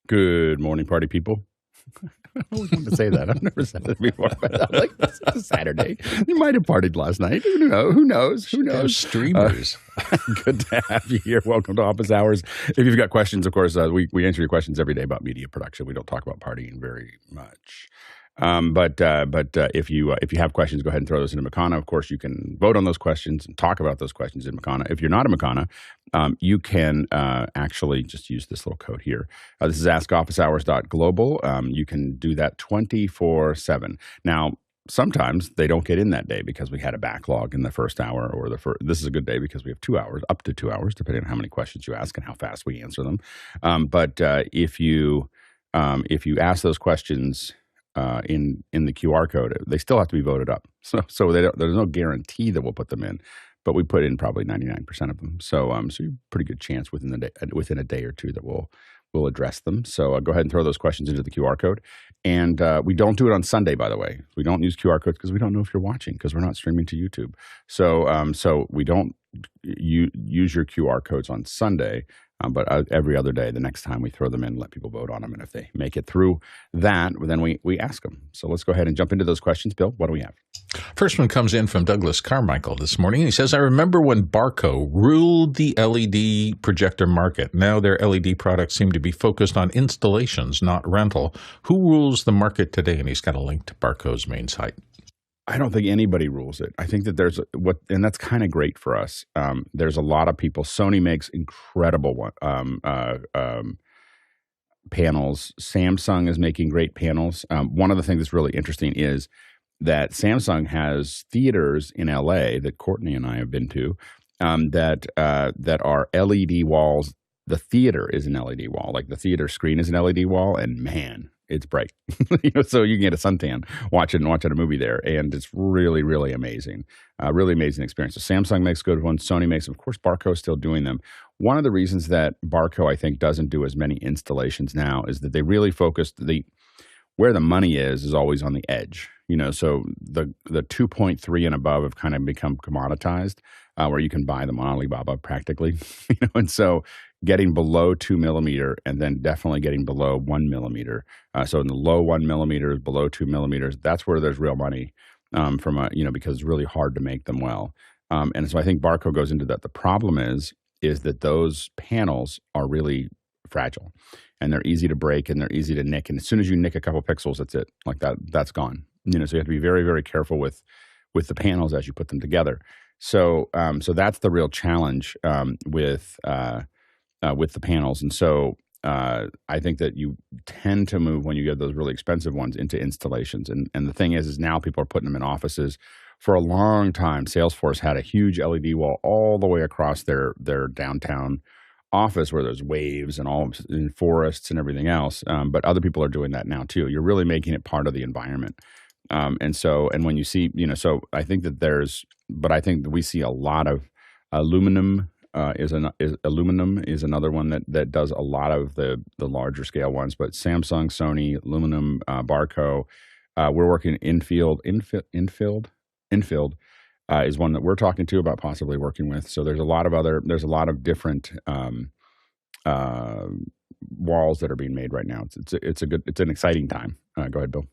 Good morning, party people. I always wanted to say that. I've never said it before, but I'm like, it's Saturday. You might have partied last night. Who knows? Streamers. Good to have you here. Welcome to Office Hours. If you've got questions, of course, we answer your questions every day about media production. We don't talk about partying very much. But if you have questions, go ahead and throw those into Makana. Of course, you can vote on those questions and talk about those questions in Makana. If you're not a Makana, you can actually just use this little code here. This is askofficehours.global. You can do that 24/7. Now, sometimes they don't get in that day because we had a backlog in the first hour, or this is a good day because we have 2 hours, up to 2 hours, depending on how many questions you ask and how fast we answer them. But if you ask those questions in the QR code, they still have to be voted up. So there's no guarantee that we'll put them in, but we put in probably 99% of them. So you have a pretty good chance within a day or two that we'll address them. So go ahead and throw those questions into the QR code. And we don't do it on Sunday, by the way. We don't use QR codes because we don't know if you're watching, because we're not streaming to YouTube. So we don't use your QR codes on Sunday. But every other day, the next time we throw them in, let people vote on them. And if they make it through that, then we ask them. So let's go ahead and jump into those questions. Bill, what do we have? First one comes in from Douglas Carmichael this morning. He says, I remember when Barco ruled the LED projector market. Now their LED products seem to be focused on installations, not rental. Who rules the market today? And he's got a link to Barco's main site. I don't think anybody rules it. I think that and that's kind of great for us. There's a lot of people. Sony makes incredible panels. Samsung is making great panels. One of the things that's really interesting is that Samsung has theaters in LA that Courtney and I have been to that are LED walls. The theater is an LED wall, like the theater screen is an LED wall, and man, it's bright. So you can get a suntan watching a movie there, and it's really, really amazing. Really amazing experience. So Samsung makes good ones. Sony makes them. Of course, Barco is still doing them. One of the reasons that Barco, I think, doesn't do as many installations now is that they really focused where the money is always on the edge. So the 2.3 and above have kind of become commoditized, where you can buy them on Alibaba practically. And so getting below 2 millimeter and then definitely getting below 1 millimeter. So in the low 1 millimeters, below 2 millimeters, that's where there's real money because it's really hard to make them well. And so I think Barco goes into that. The problem is that those panels are really fragile and they're easy to break and they're easy to nick. And as soon as you nick a couple pixels, that's it. Like that's gone. So you have to be very, very careful with the panels as you put them together. So that's the real challenge with the panels. And so I think that you tend to move, when you get those really expensive ones, into installations. And the thing is now people are putting them in offices. For a long time, Salesforce had a huge LED wall all the way across their downtown office where there's waves and all in forests and everything else. But other people are doing that now too. You're really making it part of the environment. And when you see, so I think that but I think that we see a lot of aluminum. Aluminum is another one that does a lot of the larger scale ones. But Samsung, Sony, aluminum, Barco, we're working infield is one that we're talking to about possibly working with. So there's a lot of different walls that are being made right now. It's an exciting time. Go ahead, Bill.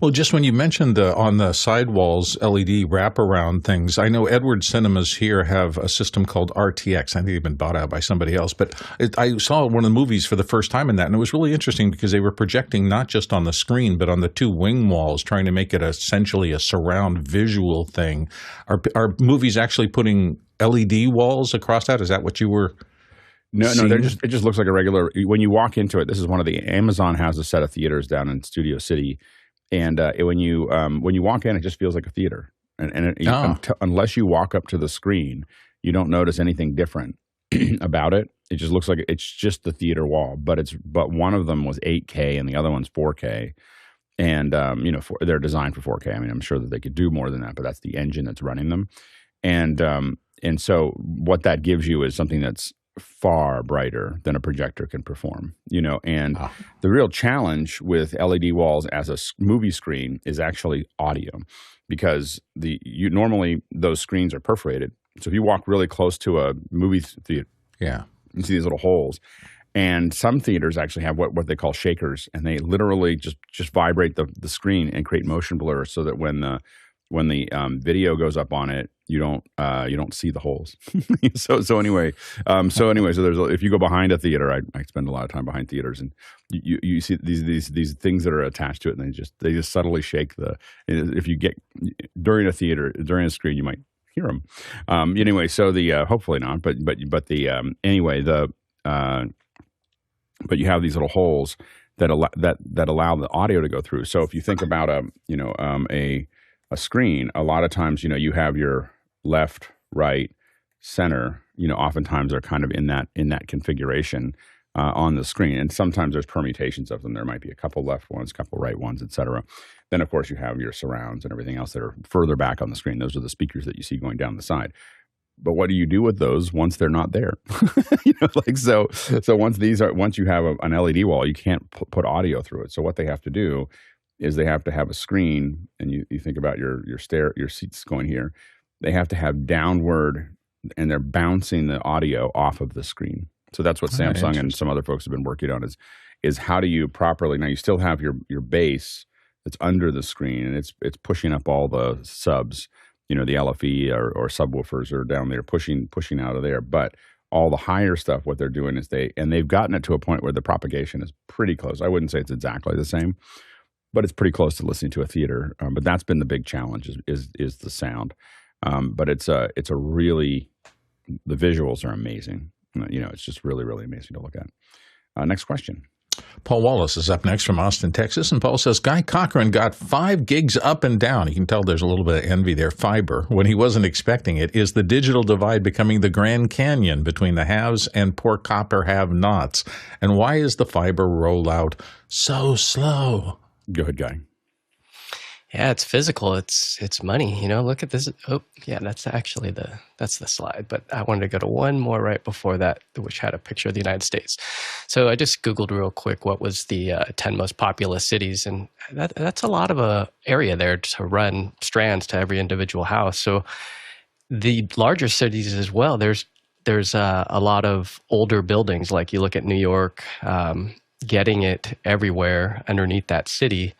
Well, just when you mentioned on the sidewalls LED wraparound things, I know Edward Cinemas here have a system called RTX. I think they've been bought out by somebody else, but I saw one of the movies for the first time in that, and it was really interesting because they were projecting not just on the screen, but on the two wing walls, trying to make it essentially a surround visual thing. Are movies actually putting LED walls across that? Is that what you were? No, it just looks like a regular. When you walk into it, this is one of the Amazon has a set of theaters down in Studio City. And when you walk in, it just feels like a theater. Unless you walk up to the screen, you don't notice anything different about it. It just looks like it's just the theater wall. But one of them was 8K and the other one's 4K. And they're designed for 4K. I mean, I'm sure that they could do more than that, but that's the engine that's running them. And so what that gives you is something that's far brighter than a projector can perform, and the real challenge with LED walls as a movie screen is actually audio, because normally those screens are perforated. So if you walk really close to a movie theater, you see these little holes, And some theaters actually have what they call shakers, and they literally just vibrate the screen and create motion blur, so that when the video goes up on it, you don't see the holes. so anyway, so there's if you go behind a theater, I spend a lot of time behind theaters, and you see these things that are attached to it, and they just subtly shake if you get during a screen, you might hear them. Anyway, so hopefully not, but but you have these little holes that allow the audio to go through. So if you think about a screen, a lot of times, you have your left, right, center, oftentimes they're kind of in that configuration on the screen. And sometimes there's permutations of them. There might be a couple left ones, couple right ones, etc. Then, of course, you have your surrounds and everything else that are further back on the screen. Those are the speakers that you see going down the side. But what do you do with those once they're not there? So once you have an LED wall, you can't put audio through it. So what they have to do is they have to have a screen, and you think about your seats going here. They have to have downward, and they're bouncing the audio off of the screen. So that's what Samsung and some other folks have been working on is how do you properly, now you still have your base that's under the screen, and it's pushing up all the subs, the LFE or subwoofers are down there pushing out of there. But all the higher stuff, what they're doing is they've gotten it to a point where the propagation is pretty close. I wouldn't say it's exactly the same, but it's pretty close to listening to a theater. But that's been the big challenge is the sound. But it's a really, the visuals are amazing. It's just really, really amazing to look at. Next question. Paul Wallace is up next from Austin, Texas. And Paul says, Guy Cochran got 5 gigs up and down. You can tell there's a little bit of envy there. Fiber, when he wasn't expecting it. Is the digital divide becoming the Grand Canyon between the haves and poor copper have-nots? And why is the fiber rollout so slow? Go ahead, Guy. Yeah, it's physical. It's money. Look at this. Oh, yeah, that's the slide. But I wanted to go to one more right before that, which had a picture of the United States. So I just Googled real quick what was the 10 most populous cities, and that's a lot of a area there to run strands to every individual house. So the larger cities as well. There's a lot of older buildings. Like you look at New York, getting it everywhere underneath that city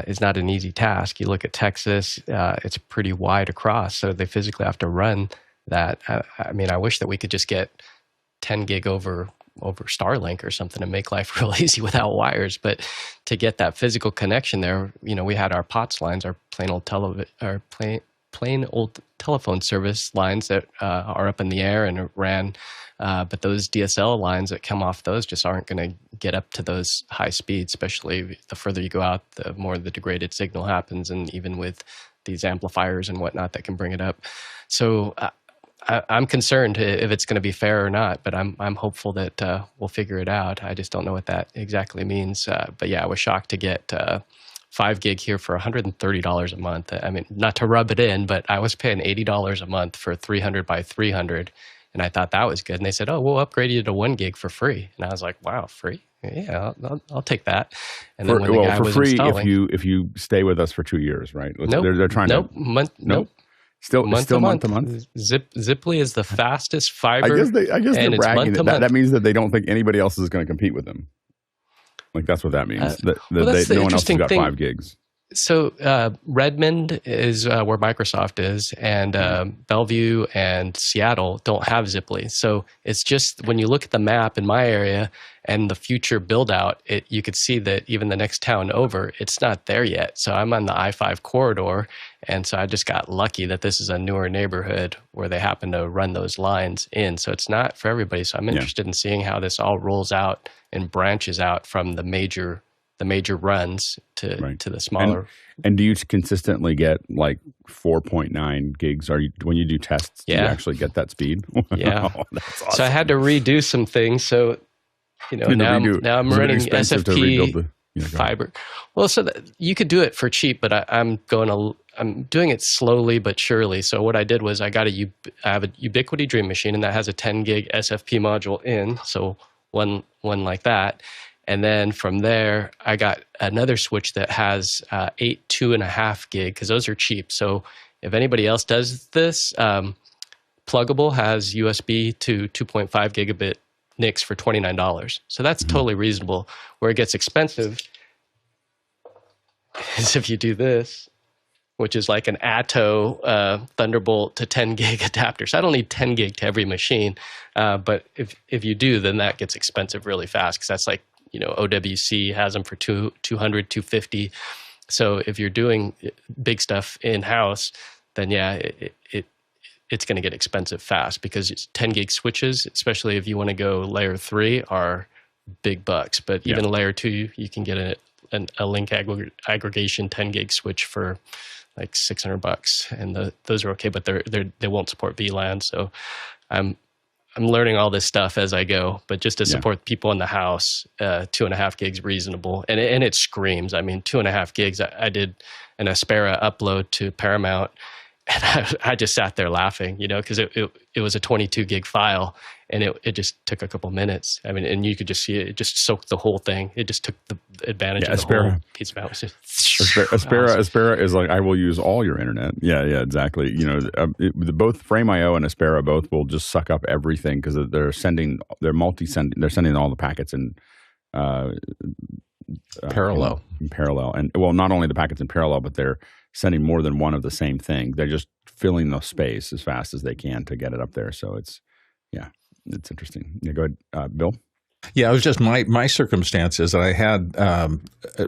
is not an easy task. You look at Texas, it's pretty wide across, so they physically have to run that. I wish that we could just get 10 gig over Starlink or something and make life real easy without wires. But to get that physical connection there, we had our POTS lines, our plain old telephone service lines that are up in the air and ran. But those DSL lines that come off those just aren't going to get up to those high speeds, especially the further you go out, the more the degraded signal happens. And even with these amplifiers and whatnot that can bring it up. So I'm concerned if it's going to be fair or not, but I'm hopeful that we'll figure it out. I just don't know what that exactly means. But yeah, I was shocked to get 5 gig here for $130 a month. Not to rub it in, but I was paying $80 a month for 300 by 300. And I thought that was good. And they said, oh, we'll upgrade you to 1 gig for free. And I was like, wow, free? Yeah, I'll take that. And then when the guy was free installing, if you stay with us for 2 years, right? Nope. They're trying to Nope. Still month to month. Ziply is the fastest fiber. I guess they're bragging. That means that they don't think anybody else is going to compete with them. Like that's what that means. No one else has got 5 gigs. So Redmond is where Microsoft is, and Bellevue and Seattle don't have Ziply. So it's just when you look at the map in my area and the future build out, you could see that even the next town over, it's not there yet. So I'm on the I-5 corridor, and so I just got lucky that this is a newer neighborhood where they happen to run those lines in. So it's not for everybody. So I'm interested in seeing how this all rolls out and branches out from the major runs to the smaller. And do you consistently get like 4.9 gigs? When you do tests, do you actually get that speed? Yeah. Oh, that's awesome. So I had to redo some things. So, now I'm running SFP fiber. Well, so you could do it for cheap, but I'm doing it slowly but surely. So what I did was I have a Ubiquiti Dream Machine, and that has a 10 gig SFP module in. So one like that. And then from there, I got another switch that has 8 2.5 gig, because those are cheap. So if anybody else does this, Pluggable has USB to 2.5 gigabit NICs for $29. So that's totally reasonable. Where it gets expensive is if you do this, which is like an Atto Thunderbolt to 10 gig adapter. So I don't need 10 gig to every machine. But if you do, then that gets expensive really fast, because that's like, OWC has them for 200, 250. So if you're doing big stuff in-house, then yeah, it's going to get expensive fast, because it's 10 gig switches, especially if you want to go layer 3, are big bucks. But even layer 2, you can get a link aggregation 10 gig switch for like $600, and those are okay, but they won't support VLAN. So I'm learning all this stuff as I go, but just to support people in the house, 2.5 gigs reasonable, and it screams. I mean, 2.5 gigs. I did an Aspera upload to Paramount, and I just sat there laughing, because it was a 22 gig file, and it just took a couple minutes. I mean, and you could just see it just soaked the whole thing. It just took the advantage of the whole piece of it. Aspera is like, I will use all your internet. Yeah, exactly. Both Frame.io and Aspera both will just suck up everything, because they're sending all the packets in parallel. In parallel, and well, not only the packets in parallel, but they're sending more than one of the same thing. They're just filling the space as fast as they can to get it up there. So it's interesting. Yeah, go ahead, Bill. Yeah, it was just my circumstances. I had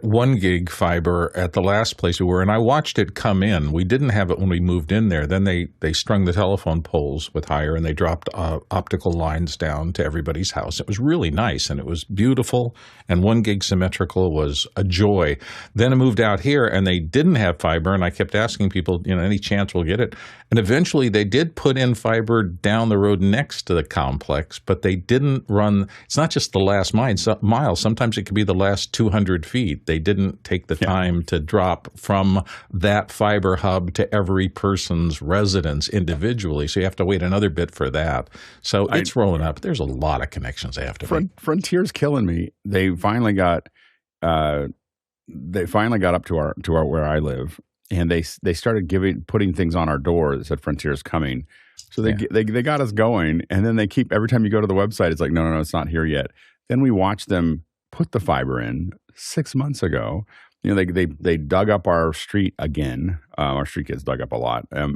1 gig fiber at the last place we were, and I watched it come in. We didn't have it when we moved in there. Then they strung the telephone poles with higher, and they dropped optical lines down to everybody's house. It was really nice, and it was beautiful, and 1 gig symmetrical was a joy. Then I moved out here, and they didn't have fiber, and I kept asking people, any chance we'll get it? And eventually they did put in fiber down the road next to the complex, but they didn't run. It's not just the last mile. Sometimes it could be the last 200 feet. They didn't take the time to drop from that fiber hub to every person's residence individually. So you have to wait another bit for that. So it's rolling up. There's a lot of connections they have to make. Frontier's killing me. They finally got up to our where I live, and they started putting things on our door that said Frontier's coming. So they got us going, and then they keep, every time you go to the website, it's like, no, it's not here yet. Then we watched them put the fiber in 6 months ago. They dug up our street again. Our street gets dug up a lot, so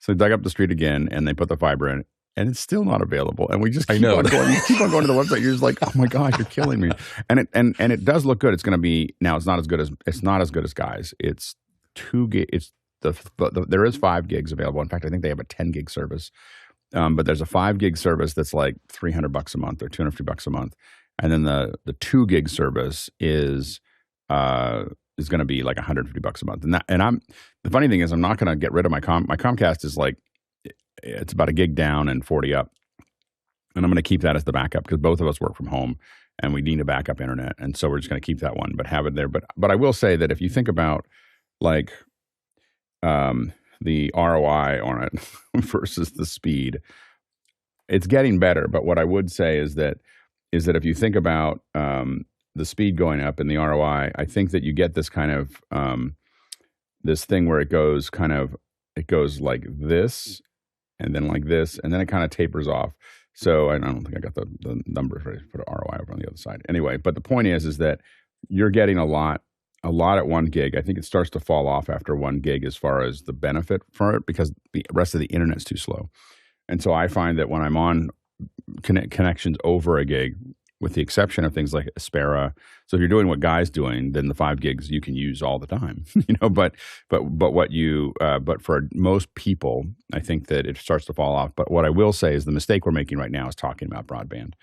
they dug up the street again, and they put the fiber in, and it's still not available. And we just keep on going. You keep on going to the website. You're just like, oh my gosh, you're killing me. And it does look good. It's going to be, now it's not as good as Guy's. It's 2 gig. It's there is 5 gigs available. In fact, I think they have a 10 gig service. But there's a 5 gig service that's like $300 a month or $250 a month, and then the 2 gig service is going to be like $150 a month. And the funny thing is, I'm not going to get rid of my Comcast is like, it's about a gig down and 40 up, and I'm going to keep that as the backup, because both of us work from home and we need a backup internet, and so we're just going to keep that one, but have it there. But I will say that if you think about like the ROI on it versus the speed, it's getting better. But what I would say is that if you think about the speed going up and the ROI, I think that you get this kind of this thing where it goes like this, and then like this, and then it kind of tapers off. So I don't think I got the numbers ready to put an ROI over on the other side. Anyway, but the point is that you're getting a lot at 1 gig. I think it starts to fall off after 1 gig as far as the benefit for it, because the rest of the internet's too slow. And so I find that when I'm on connections over a gig, with the exception of things like Aspera, so if you're doing what Guy's doing, then the 5 gigs you can use all the time, but for most people, I think that it starts to fall off. But what I will say is the mistake we're making right now is talking about broadband.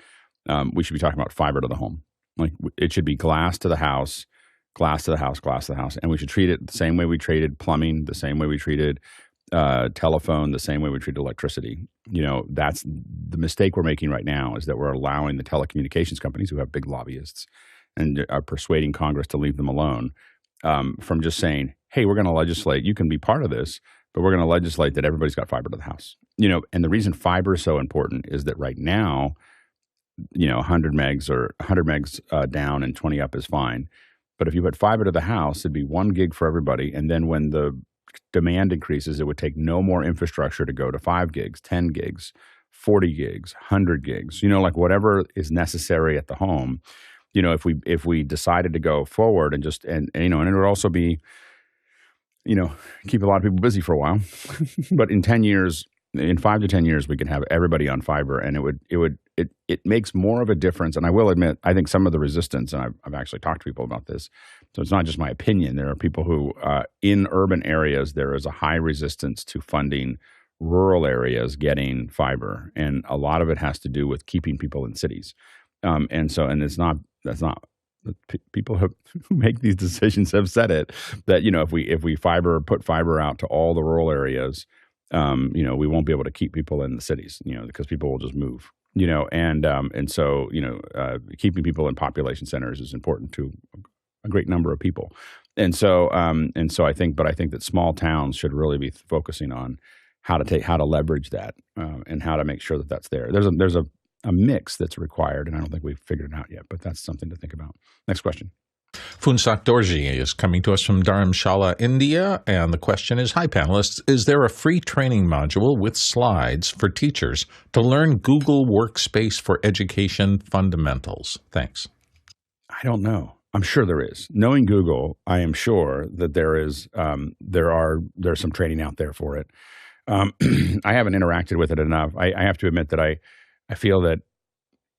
We should be talking about fiber to the home. Like, it should be glass to the house, glass to the house, glass to the house. And we should treat it the same way we treated plumbing, the same way we treated telephone, the same way we treat electricity. That's the mistake we're making right now, is that we're allowing the telecommunications companies, who have big lobbyists and are persuading Congress to leave them alone, from just saying, hey, we're going to legislate, you can be part of this, but we're going to legislate that everybody's got fiber to the house. And the reason fiber is so important is that right now, 100 megs down and 20 up is fine. But if you put fiber to the house, it'd be 1 gig for everybody. And then when the demand increases, it would take no more infrastructure to go to 5 gigs, 10 gigs, 40 gigs, 100 gigs, like whatever is necessary at the home. If we decided to go forward and just and it would also be, keep a lot of people busy for a while. But in 5 to 10 years, we can have everybody on fiber, and it makes more of a difference. And I will admit, I think some of the resistance, and I've actually talked to people about this, so it's not just my opinion. There are people who, in urban areas, there is a high resistance to funding rural areas getting fiber, and a lot of it has to do with keeping people in cities. That's not people who make these decisions have said it, that if we put fiber out to all the rural areas, we won't be able to keep people in the cities, because people will just move, so keeping people in population centers is important to a great number of people, and so I think that small towns should really be focusing on how to leverage that, and how to make sure that that's there. There's a mix that's required, and I don't think we've figured it out yet, but that's something to think about. Next question. Funsak Dorji is coming to us from Dharamshala, India, and the question is, hi panelists, is there a free training module with slides for teachers to learn Google Workspace for Education fundamentals? Thanks. I don't know. I'm sure there is. Knowing Google, I am sure that there's some training out there for it. I haven't interacted with it enough. I have to admit that I feel that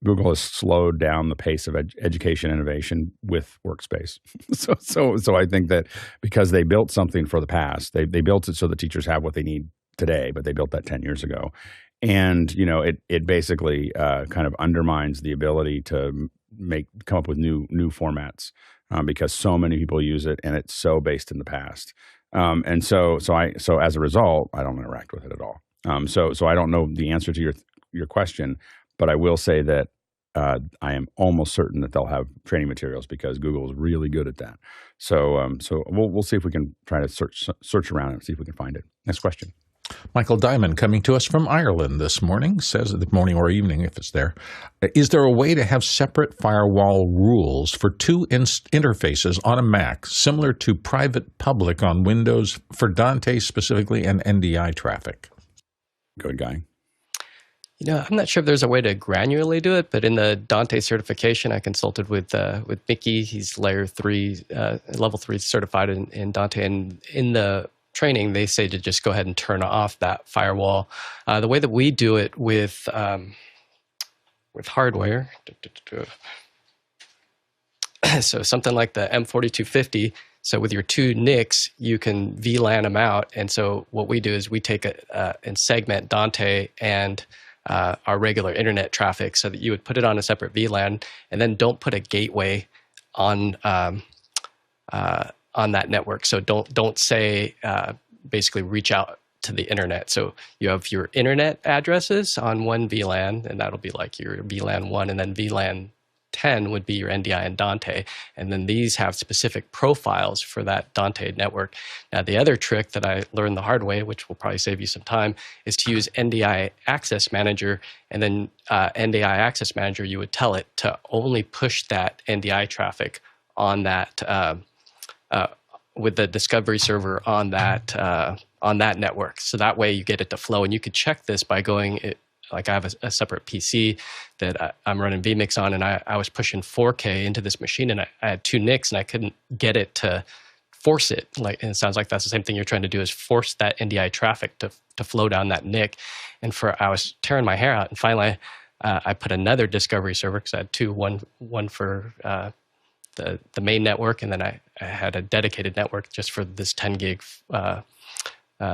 Google has slowed down the pace of education innovation with Workspace. So I think that because they built something for the past, they built it so the teachers have what they need today, but they built that 10 years ago. And, it basically kind of undermines the ability to come up with new formats, because so many people use it and it's so based in the past. So as a result, I don't interact with it at all. So I don't know the answer to your question, but I will say that I am almost certain that they'll have training materials, because Google is really good at that. So we'll see if we can try to search around and see if we can find it. Next question. Michael Diamond, coming to us from Ireland this morning, says, the morning or evening if it's there, is there a way to have separate firewall rules for two interfaces on a Mac, similar to private-public on Windows, for Dante specifically and NDI traffic? Good guy. I'm not sure if there's a way to granularly do it, but in the Dante certification, I consulted with Mickey. He's level 3 certified in Dante, and in the training, they say to just go ahead and turn off that firewall. The way that we do it with hardware, so something like the M4250. So with your two NICs, you can VLAN them out, and so what we do is we take and segment Dante and our regular internet traffic, so that you would put it on a separate VLAN, and then don't put a gateway on that network. So don't say basically reach out to the internet. So you have your internet addresses on one VLAN, and that'll be like your VLAN 1, and then VLAN 10 would be your NDI and Dante. And then these have specific profiles for that Dante network. Now, the other trick that I learned the hard way, which will probably save you some time, is to use NDI Access Manager. And then NDI Access Manager, you would tell it to only push that NDI traffic on that, with the discovery server on that network. So that way you get it to flow. And you could check this by going, like I have a separate PC that I'm running Vmix on, and I was pushing 4K into this machine, and I had two NICs, and I couldn't get it to force it. And it sounds like that's the same thing you're trying to do, is force that NDI traffic to flow down that NIC. And I was tearing my hair out, and finally I put another discovery server, because I had two, one for the main network, and then I had a dedicated network just for this 10 gig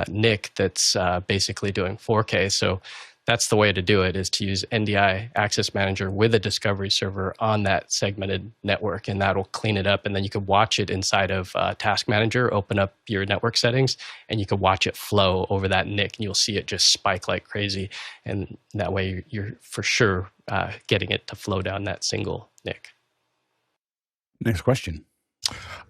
NIC that's basically doing 4K. So that's the way to do it, is to use NDI Access Manager with a discovery server on that segmented network, and that'll clean it up. And then you can watch it inside of Task Manager, open up your network settings, and you can watch it flow over that NIC, and you'll see it just spike like crazy. And that way you're for sure getting it to flow down that single NIC. Next question.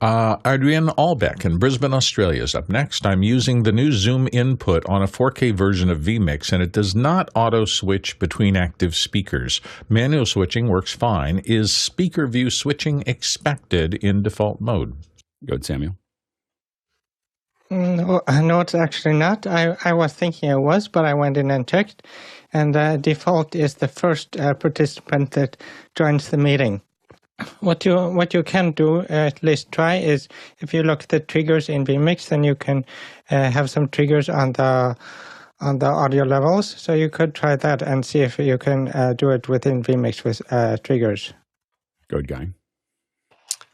Adrian Albeck in Brisbane, Australia is up next. I'm using the new Zoom input on a 4K version of Vmix, and it does not auto-switch between active speakers. Manual switching works fine. Is speaker view switching expected in default mode? Good, Samuel. No, it's actually not. I was thinking it was, but I went in and checked, and the default is the first participant that joins the meeting. What you can do, at least try, is if you look at the triggers in Vmix, then you can have some triggers on the audio levels. So you could try that and see if you can do it within Vmix with triggers. Good guy.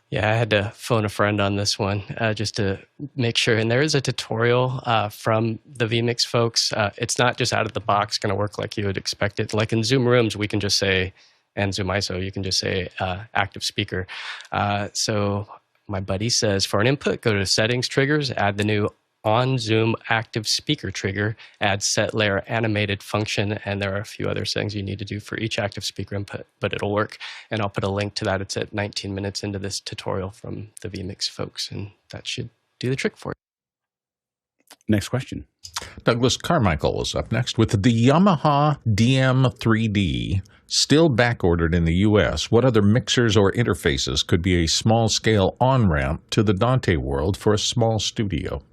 Yeah, I had to phone a friend on this one just to make sure. And there is a tutorial from the Vmix folks. It's not just out of the box going to work like you would expect it. Like in Zoom Rooms, we can just say, and Zoom ISO, you can just say active speaker. So my buddy says for an input, go to settings, triggers, add the new on Zoom active speaker trigger, add set layer animated function, and there are a few other things you need to do for each active speaker input, but it'll work. And I'll put a link to that. It's at 19 minutes into this tutorial from the Vmix folks, and that should do the trick for it. Next question. Douglas Carmichael is up next with the Yamaha DM3D. Still backordered in the U.S., what other mixers or interfaces could be a small-scale on-ramp to the Dante world for a small studio?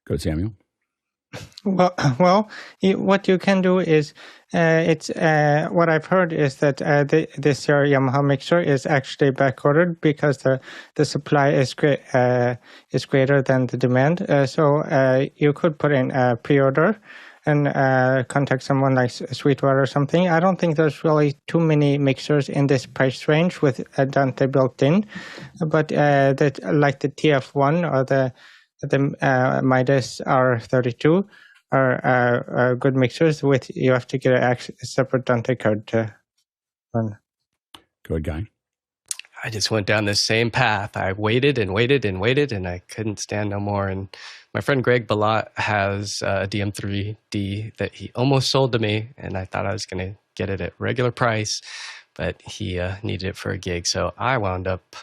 Go, Samuel. Well, what you can do is, what I've heard is that this Yamaha mixer is actually backordered because the supply is greater than the demand. So you could put in a pre-order and contact someone like Sweetwater or something. I don't think there's really too many mixers in this price range with Dante built in, but that like the TF1 or the Midas R32 are good mixers. You have to get a separate Dante card to run. Good guy. I just went down this same path. I waited and waited and waited, and I couldn't stand no more. And my friend Greg Balat has a DM3D that he almost sold to me, and I thought I was going to get it at regular price, but he needed it for a gig. So I wound up,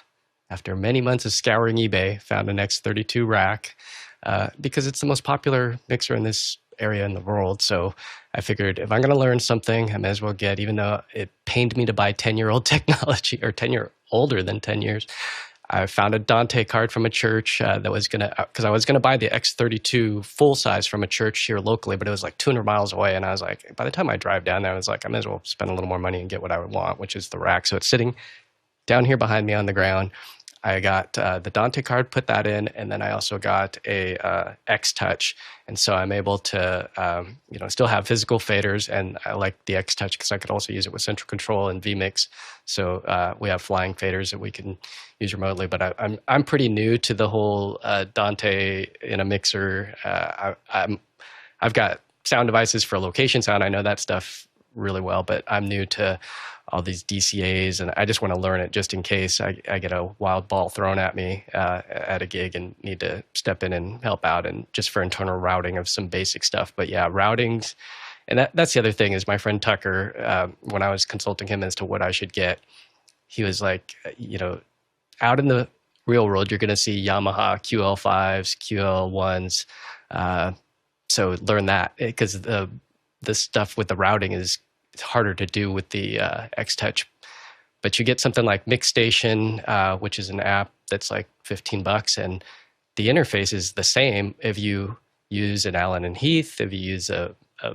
after many months of scouring eBay, found an X32 rack because it's the most popular mixer in this area in the world. So I figured if I'm going to learn something, I may as well get, even though it pained me to buy 10-year-old technology, or 10-year older than 10 years. I found a Dante card from a church that was going to, because I was going to buy the X32 full size from a church here locally, but it was like 200 miles away. And I was like, by the time I drive down there, I was like, I may as well spend a little more money and get what I would want, which is the rack. So it's sitting down here behind me on the ground. I got the Dante card, put that in, and then I also got a X-Touch. And so I'm able to, still have physical faders, and I like the X-Touch because I could also use it with central control and Vmix. So we have flying faders that we can use remotely. But I'm pretty new to the whole Dante in a mixer. I've got sound devices for location sound. I know that stuff really well, but I'm new to all these DCAs, and I just want to learn it just in case I get a wild ball thrown at me at a gig and need to step in and help out, and just for internal routing of some basic stuff. But yeah, routings, and that's the other thing is my friend Tucker, when I was consulting him as to what I should get, he was like, out in the real world, you're going to see Yamaha QL5s, QL1s. So learn that, because the stuff with the routing is harder to do with the X-Touch. But you get something like MixStation, which is an app that's like $15, and the interface is the same if you use an Allen and Heath, if you use a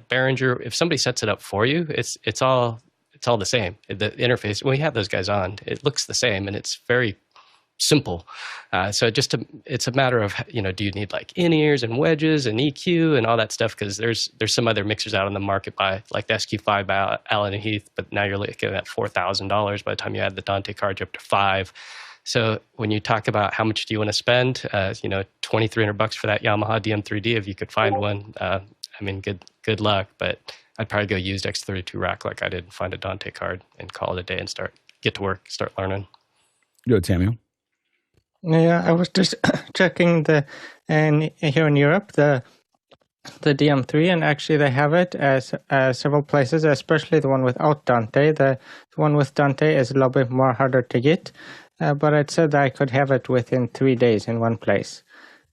Behringer. If somebody sets it up for you, it's all the same. The interface, when you have those guys on, it looks the same, and it's very simple. So it's a matter of, do you need like in-ears and wedges and EQ and all that stuff? Because there's some other mixers out on the market by like the SQ5 by Allen and Heath, but now you're looking at $4,000 by the time you add the Dante card, you're up to $5,000. So when you talk about how much do you want to spend, $2,300 for that Yamaha DM3D, if you could find one, good luck. But I'd probably go used X32 rack like I did, find a Dante card and call it a day and get to work, start learning. Good, Samuel. Yeah, I was just checking here in Europe the DM3, and actually they have it as several places, especially the one without Dante. The one with Dante is a little bit more harder to get, but it said I could have it within 3 days in one place.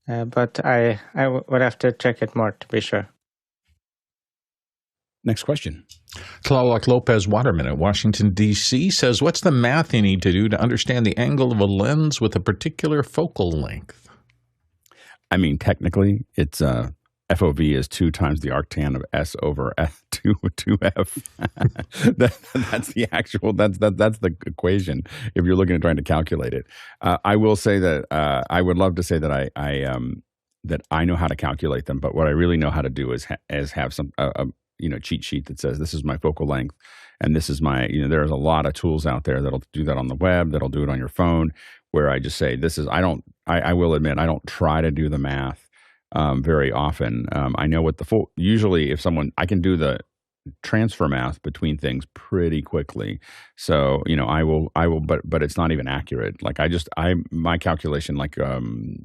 But I would have to check it more to be sure. Next question. Tlaloc Lopez Waterman at Washington, D.C. says, what's the math you need to do to understand the angle of a lens with a particular focal length? I mean, technically, it's FOV is 2 times the arctan of S over F2F. That's the actual. That's the equation. If you're looking at trying to calculate it, I will say that I would love to say that I know how to calculate them, but what I really know how to do is have some cheat sheet that says this is my focal length and this is my there's a lot of tools out there that'll do that on the web, that'll do it on your phone, where I just say this is I will admit I don't try to do the math very often. I know what usually if I can do the transfer math between things pretty quickly. So, I will, but it's not even accurate. Like my calculation, like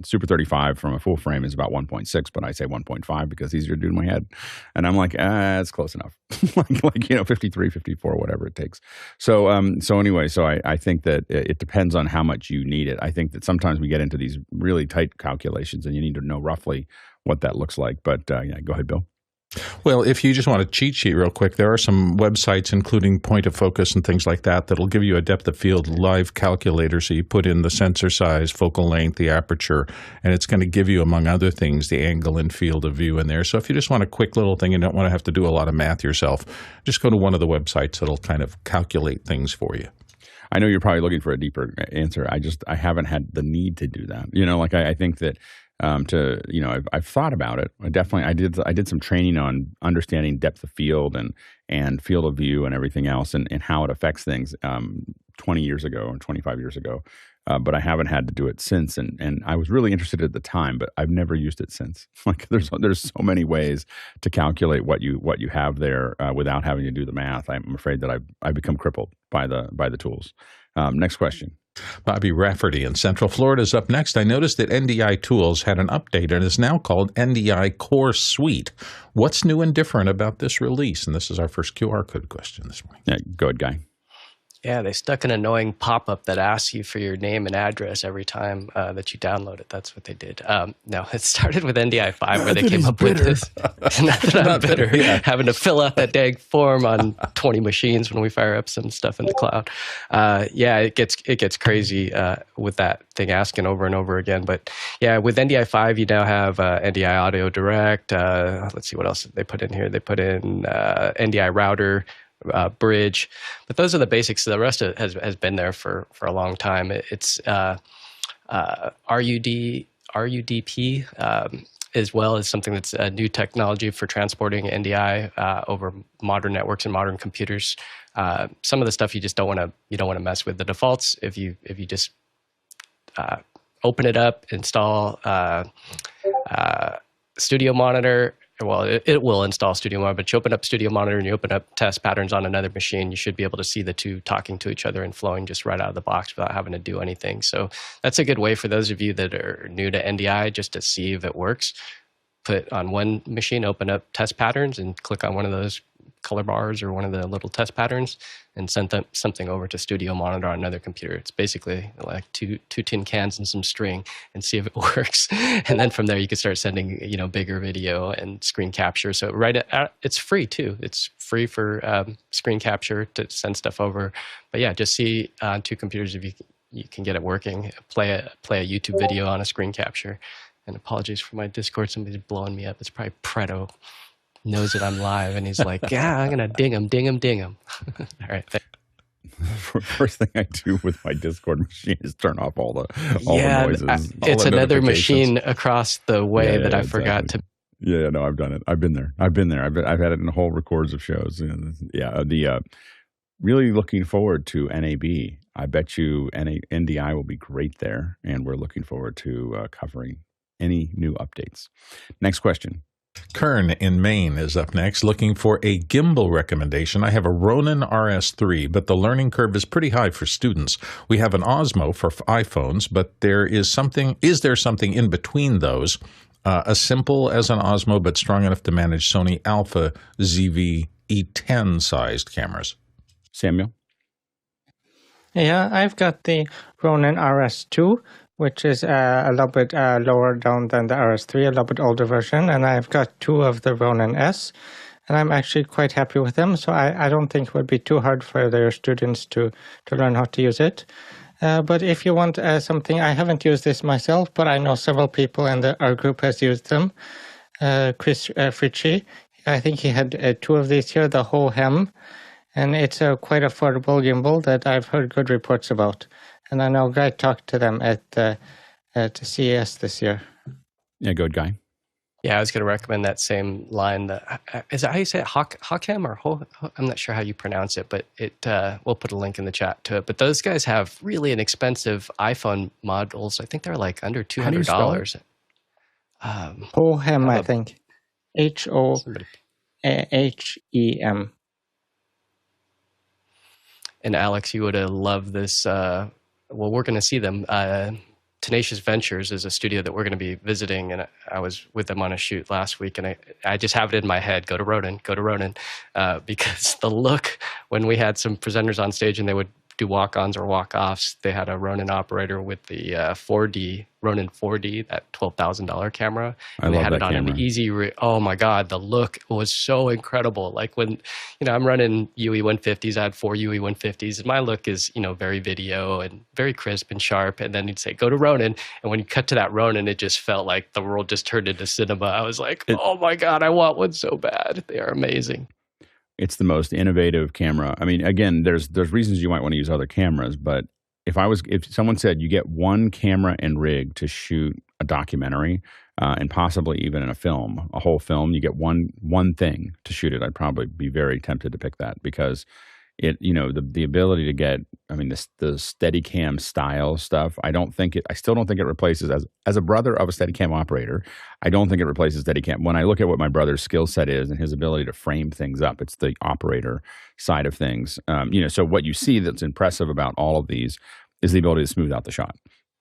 Super 35 from a full frame is about 1.6, but I say 1.5 because it's easier to do in my head. And I'm like, it's close enough. like 53, 54, whatever it takes. So anyway, I think that it depends on how much you need it. I think that sometimes we get into these really tight calculations and you need to know roughly what that looks like. But go ahead, Bill. Well, if you just want a cheat sheet real quick, there are some websites, including Point of Focus and things like that, that'll give you a depth of field live calculator. So you put in the sensor size, focal length, the aperture, and it's going to give you, among other things, the angle and field of view in there. So if you just want a quick little thing and don't want to have to do a lot of math yourself, just go to one of the websites that'll kind of calculate things for you. I know you're probably looking for a deeper answer. I haven't had the need to do that. I think that I've thought about it. I did some training on understanding depth of field and field of view and everything else and how it affects things 20 years ago or 25 years ago. But I haven't had to do it since. And I was really interested at the time, but I've never used it since. Like there's so many ways to calculate what you have there without having to do the math. I'm afraid that I've become crippled by the tools. Next question. Bobby Rafferty in Central Florida is up next. I noticed that NDITools had an update and is now called NDI Core Suite. What's new and different about this release? And this is our first QR code question this morning. Yeah, go ahead, Guy. Yeah, they stuck an annoying pop-up that asks you for your name and address every time that you download it. That's what they did. No, it started with NDI 5 where they came up with this. Not that I'm bitter. Yeah. Having to fill out that dang form on 20 machines when we fire up some stuff in the cloud. It gets crazy with that thing asking over and over again. But yeah, with NDI 5, you now have NDI Audio Direct. Let's see what else they put in here. They put in NDI Router, bridge, but those are the basics. The rest has been there for a long time. It's RUDP as well as something that's a new technology for transporting NDI over modern networks and modern computers. Some of the stuff you just don't want to mess with. The defaults, if you just open it up, install Studio Monitor. Well, it will install Studio Monitor, but you open up Studio Monitor and you open up test patterns on another machine, you should be able to see the two talking to each other and flowing just right out of the box without having to do anything. So that's a good way for those of you that are new to NDI just to see if it works. Put on one machine, open up test patterns and click on one of those color bars or one of the little test patterns and send something over to Studio Monitor on another computer. It's basically like two tin cans and some string and see if it works. And then from there you can start sending bigger video and screen capture. So it's free too. It's free for screen capture to send stuff over. But yeah, just see on two computers if you can get it working. Play a YouTube video on a screen capture. And apologies for my Discord. Somebody's blowing me up. It's probably Preto. Knows that I'm live, and he's like, yeah, I'm going to ding him. All right. First thing I do with my Discord machine is turn off all the noises. It's another machine across the way that I forgot to. Yeah, no, I've done it. I've been there. I've had it in whole records of shows. Really looking forward to NAB. I bet you NDI will be great there, and we're looking forward to covering any new updates. Next question. Kern in Maine is up next, looking for a gimbal recommendation. I have a Ronin RS3, but the learning curve is pretty high for students. We have an OSMO for iPhones, but is there something in between those? As simple as an OSMO, but strong enough to manage Sony Alpha ZV-E10 sized cameras. Samuel? Yeah, I've got the Ronin RS2, which is a little bit lower down than the RS3, a little bit older version. And I've got two of the Ronin S, and I'm actually quite happy with them. So I don't think it would be too hard for their students to learn how to use it. But if you want something, I haven't used this myself, but I know several people in our group has used them. Chris Fritchie, I think he had 2 of these here, the whole hem, and it's a quite affordable gimbal that I've heard good reports about. And I know Guy talked to them at CES this year. Yeah, good guy. Yeah, I was going to recommend that same line. Is that how you say it? Hockham or I'm not sure how you pronounce it, but we'll put a link in the chat to it. But those guys have really inexpensive iPhone models. I think they're like under $200. Hohem, I think. Hohem. And Alex, you would have loved this. Well, we're going to see them. Tenacious Ventures is a studio that we're going to be visiting, and I was with them on a shoot last week, and I just have it in my head, go to Ronin, because the look when we had some presenters on stage and they would do walk-ons or walk-offs, they had a Ronin operator with the Ronin 4D, that $12,000 camera, and they had it on an easy. Oh my God, the look was so incredible. Like when, I'm running UE 150s, I had 4 UE 150s, and my look is, very video and very crisp and sharp. And then you'd say, go to Ronin, and when you cut to that Ronin, it just felt like the world just turned into cinema. I was like, oh my God, I want one so bad. They are amazing. It's the most innovative camera. I mean, again, there's reasons you might want to use other cameras, but if someone said you get one camera and rig to shoot a documentary, and possibly even in a whole film, you get one thing to shoot it, I'd probably be very tempted to pick that, because the ability to get, the Steadicam style stuff, I still don't think it replaces, as a brother of a Steadicam operator, I don't think it replaces Steadicam. When I look at what my brother's skill set is and his ability to frame things up, it's the operator side of things. So what you see that's impressive about all of these is the ability to smooth out the shot.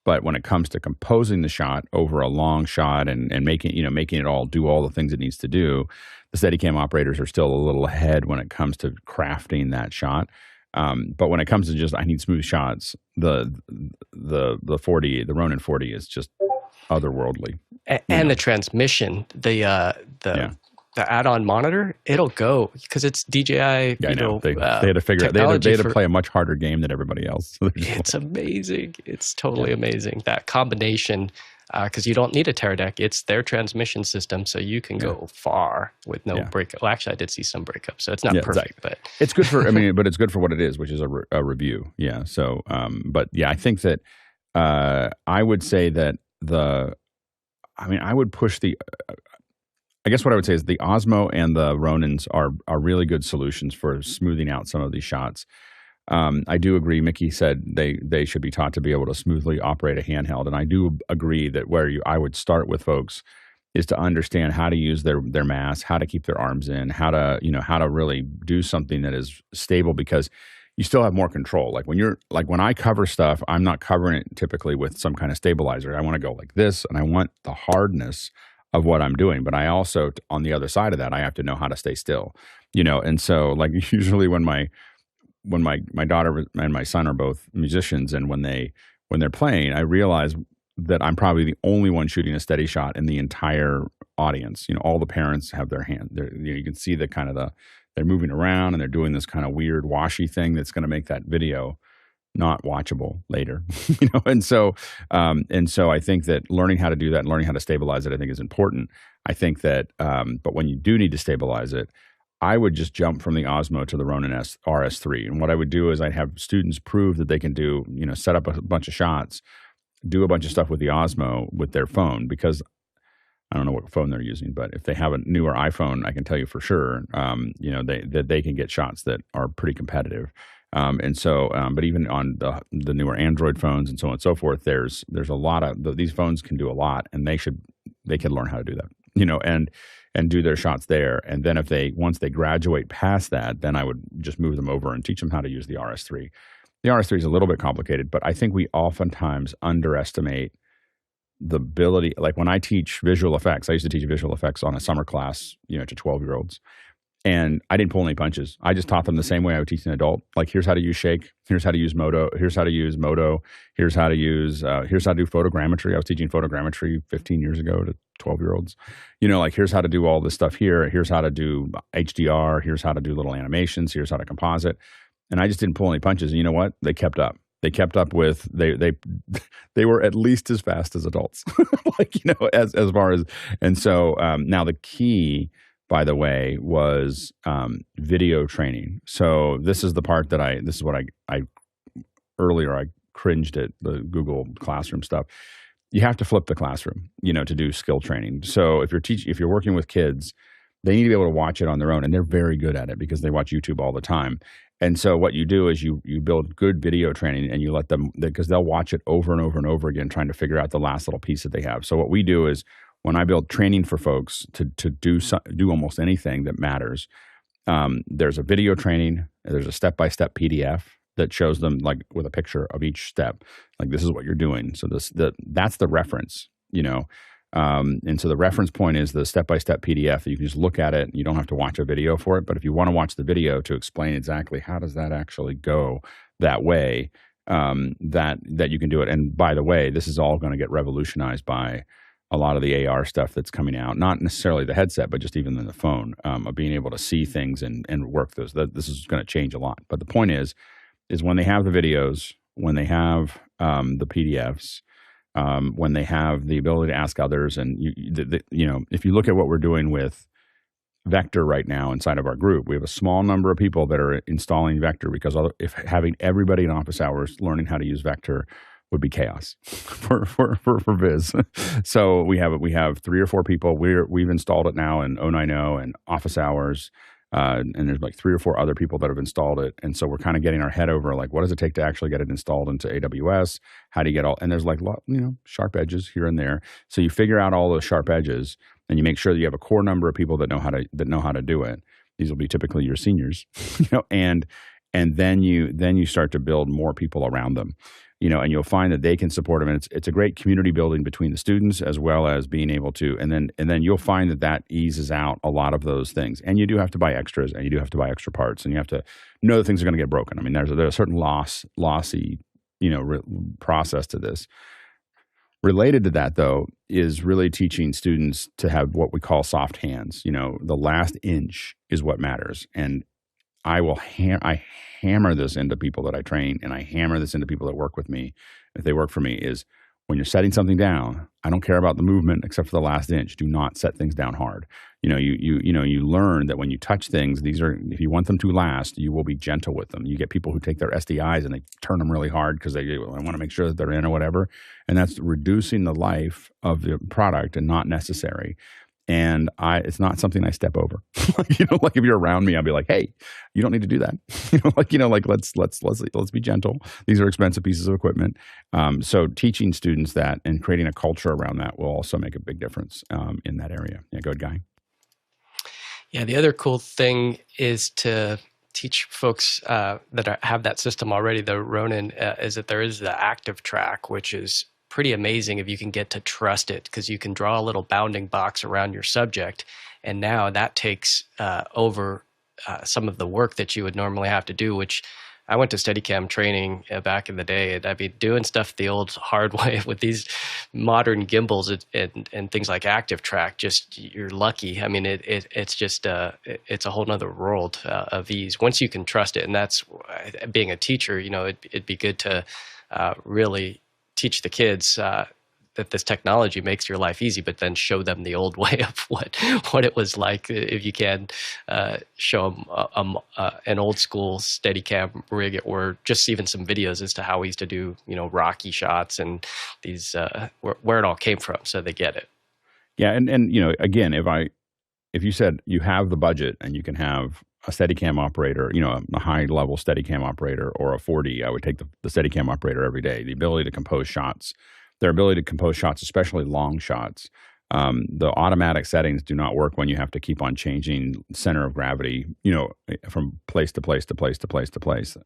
But when it comes to composing the shot over a long shot and making it all do all the things it needs to do, the Steadicam operators are still a little ahead when it comes to crafting that shot. But when it comes to just, I need smooth shots, the 40, the Ronin 40 is just otherworldly. And the transmission, the add-on monitor, it'll go because it's DJI. Yeah, I know. They had to figure. They had to play a much harder game than everybody else. It's amazing. It's totally amazing, that combination. Because you don't need a Teradek, it's their transmission system, so you can go far with no breakup. Well, actually, I did see some breakup, so it's not perfect, but it's good for. But it's good for what it is, which is a review. Yeah. So, I think that I would say that I would push the. I guess what I would say is the Osmo and the Ronins are really good solutions for smoothing out some of these shots. I do agree. Mickey said they should be taught to be able to smoothly operate a handheld, and I do agree that I would start with folks is to understand how to use their mass, how to keep their arms in, how to really do something that is stable, because you still have more control. Like when I cover stuff, I'm not covering it typically with some kind of stabilizer. I want to go like this, and I want the hardness of what I'm doing, but I also, on the other side of that, I have to know how to stay still, and so like usually when my daughter and my son are both musicians, and when they're playing, I realize that I'm probably the only one shooting a steady shot in the entire audience. All the parents have their hand. You can see they're moving around and they're doing this kind of weird washy thing that's going to make that video not watchable later. And so I think that learning how to do that and learning how to stabilize it, I think, is important. I think that, but when you do need to stabilize it, I would just jump from the Osmo to the Ronin RS3. And what I would do is I'd have students prove that they can do, set up a bunch of shots, do a bunch of stuff with the Osmo with their phone, because I don't know what phone they're using, but if they have a newer iPhone, I can tell you for sure, that they can get shots that are pretty competitive. But even on the newer Android phones and so on and so forth, there's a lot of, these phones can do a lot, and they can learn how to do that, and do their shots there. And then once they graduate past that, then I would just move them over and teach them how to use the RS3. The RS3 is a little bit complicated, but I think we oftentimes underestimate the ability. Like when I teach visual effects, I used to teach visual effects on a summer class, to 12-year-olds. And I didn't pull any punches. I just taught them the same way I would teach an adult. Like, here's how to use shake. Here's how to use moto. Here's how to use moto. Here's how to use, here's how to do photogrammetry. I was teaching photogrammetry 15 years ago to 12-year-olds. Here's how to do all this stuff here. Here's how to do HDR. Here's how to do little animations. Here's how to composite. And I just didn't pull any punches. And you know what? They kept up. They kept up with they were at least as fast as adults, as far as. And so now the key, by the way, was video training. So this is the part that this is what I earlier I cringed at the Google Classroom stuff. You have to flip the classroom, to do skill training. So if you're working with kids, they need to be able to watch it on their own, and they're very good at it because they watch YouTube all the time. And so what you do is you build good video training, and you let them, because they'll watch it over and over and over again, trying to figure out the last little piece that they have. So what we do is when I build training for folks to do almost anything that matters, there's a video training, there's a step-by-step PDF that shows them like with a picture of each step, like this is what you're doing. So that's the reference, and so the reference point is the step-by-step PDF. You can just look at it. You don't have to watch a video for it. But if you want to watch the video to explain exactly how does that actually go that way, that you can do it. And by the way, this is all going to get revolutionized by a lot of the AR stuff that's coming out. Not necessarily the headset, but just even in the phone, of being able to see things and work those. This is going to change a lot. But the point is when they have the videos, when they have the PDFs, when they have the ability to ask others, and if you look at what we're doing with Vector right now inside of our group, we have a small number of people that are installing Vector because if having everybody in office hours learning how to use Vector would be chaos for Viz. So we have 3 or 4 people. We've installed it now in 090 and office hours. And there's like 3 or 4 other people that have installed it. And so we're kind of getting our head over like, what does it take to actually get it installed into AWS? How do you get and there's like, sharp edges here and there. So you figure out all those sharp edges and you make sure that you have a core number of people that know how to do it. These will be typically your seniors, and then you start to build more people around them. And you'll find that they can support them. And it's a great community building between the students as well as being able to, and then you'll find that eases out a lot of those things. And you do have to buy extras, and you do have to buy extra parts, and you have to know that things are going to get broken. I mean, there's a certain lossy, process to this. Related to that, though, is really teaching students to have what we call soft hands. The last inch is what matters. And I hammer this into people that I train, and I hammer this into people that work with me, if they work for me, is when you're setting something down, I don't care about the movement except for the last inch. Do not set things down hard. You learn that when you touch things, if you want them to last, you will be gentle with them. You get people who take their SDIs and they turn them really hard because I want to make sure that they're in or whatever. And that's reducing the life of the product and not necessary. And it's not something I step over. Like if you're around me, I'll be like, hey, you don't need to do that. Let's be gentle. These are expensive pieces of equipment. So teaching students that and creating a culture around that will also make a big difference in that area. Yeah, go ahead, Guy. Yeah, the other cool thing is to teach folks that have that system already, the Ronin, is that there is the active track, which is pretty amazing if you can get to trust it, because you can draw a little bounding box around your subject, and now that takes over some of the work that you would normally have to do, which I went to Steadicam training back in the day, and I'd be doing stuff the old hard way with these modern gimbals and things like active track. Just, you're lucky. I mean, it's just it's a whole nother world of ease once you can trust it. And that's, being a teacher, it'd be good to really teach the kids that this technology makes your life easy, but then show them the old way of what it was like. If you can show them an old school Steadicam rig, or just even some videos as to how we used to do, Rocky shots and these where it all came from, so they get it. Yeah, and again, if you said you have the budget and you can have a Steadicam operator, a high-level Steadicam operator or a 4D, I would take the Steadicam operator every day. The ability to compose shots, their ability to compose shots, especially long shots. The automatic settings do not work when you have to keep on changing center of gravity, from place to place to place to place to place.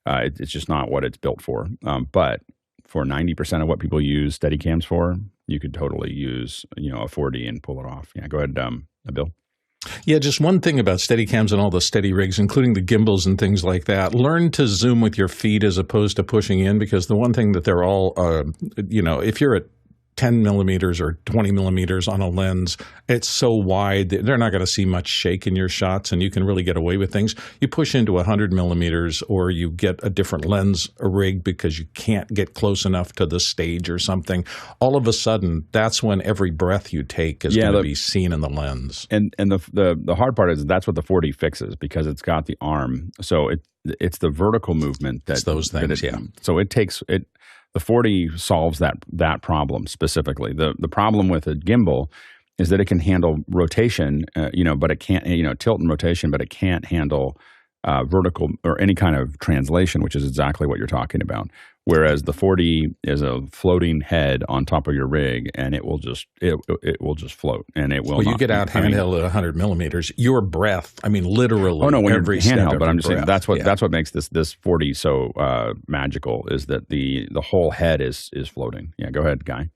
It's just not what it's built for. But for 90% of what people use Steadicams for, you could totally use, a 4D and pull it off. Yeah, go ahead, Bill. Yeah, just one thing about Steadicams and all the steady rigs, including the gimbals and things like that. Learn to zoom with your feet as opposed to pushing in, because the one thing that they're all, if you're at 10 millimeters or 20 millimeters on a lens. It's so wide that they're not going to see much shake in your shots, and you can really get away with things. You push into 100 millimeters, or you get a different lens rig because you can't get close enough to the stage or something. All of a sudden, that's when every breath you take is going to be seen in the lens. And the hard part is that's what the 4D fixes, because it's got the arm. So it's the vertical movement that's those things. So it takes it. The 4D solves that problem specifically. The problem with a gimbal is that it can handle rotation, but it can't, tilt and rotation, but it can't handle vertical or any kind of translation, which is exactly what you're talking about. Whereas the 4D is a floating head on top of your rig, and it will just float, and it will. Well, you get out handheld at 100 millimeters. Your breath, literally. Oh no, when every you're handheld, step but I'm just saying that's what makes this 4D so magical, is that the whole head is floating. Yeah, go ahead, Guy.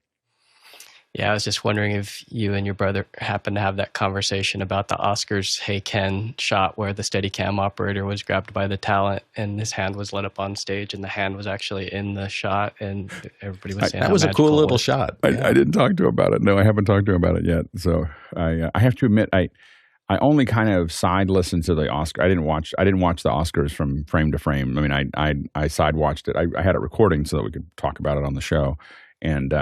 Yeah, I was just wondering if you and your brother happened to have that conversation about the Oscars Hey Ken shot where the Steadicam operator was grabbed by the talent and his hand was lit up on stage and the hand was actually in the shot, and everybody was saying that was a cool little shot. I didn't talk to him about it. No, I haven't talked to him about it yet. So I have to admit, I only kind of side listened to the Oscar. I didn't watch the Oscars from frame to frame. I side watched it. I had it recording so that we could talk about it on the show. And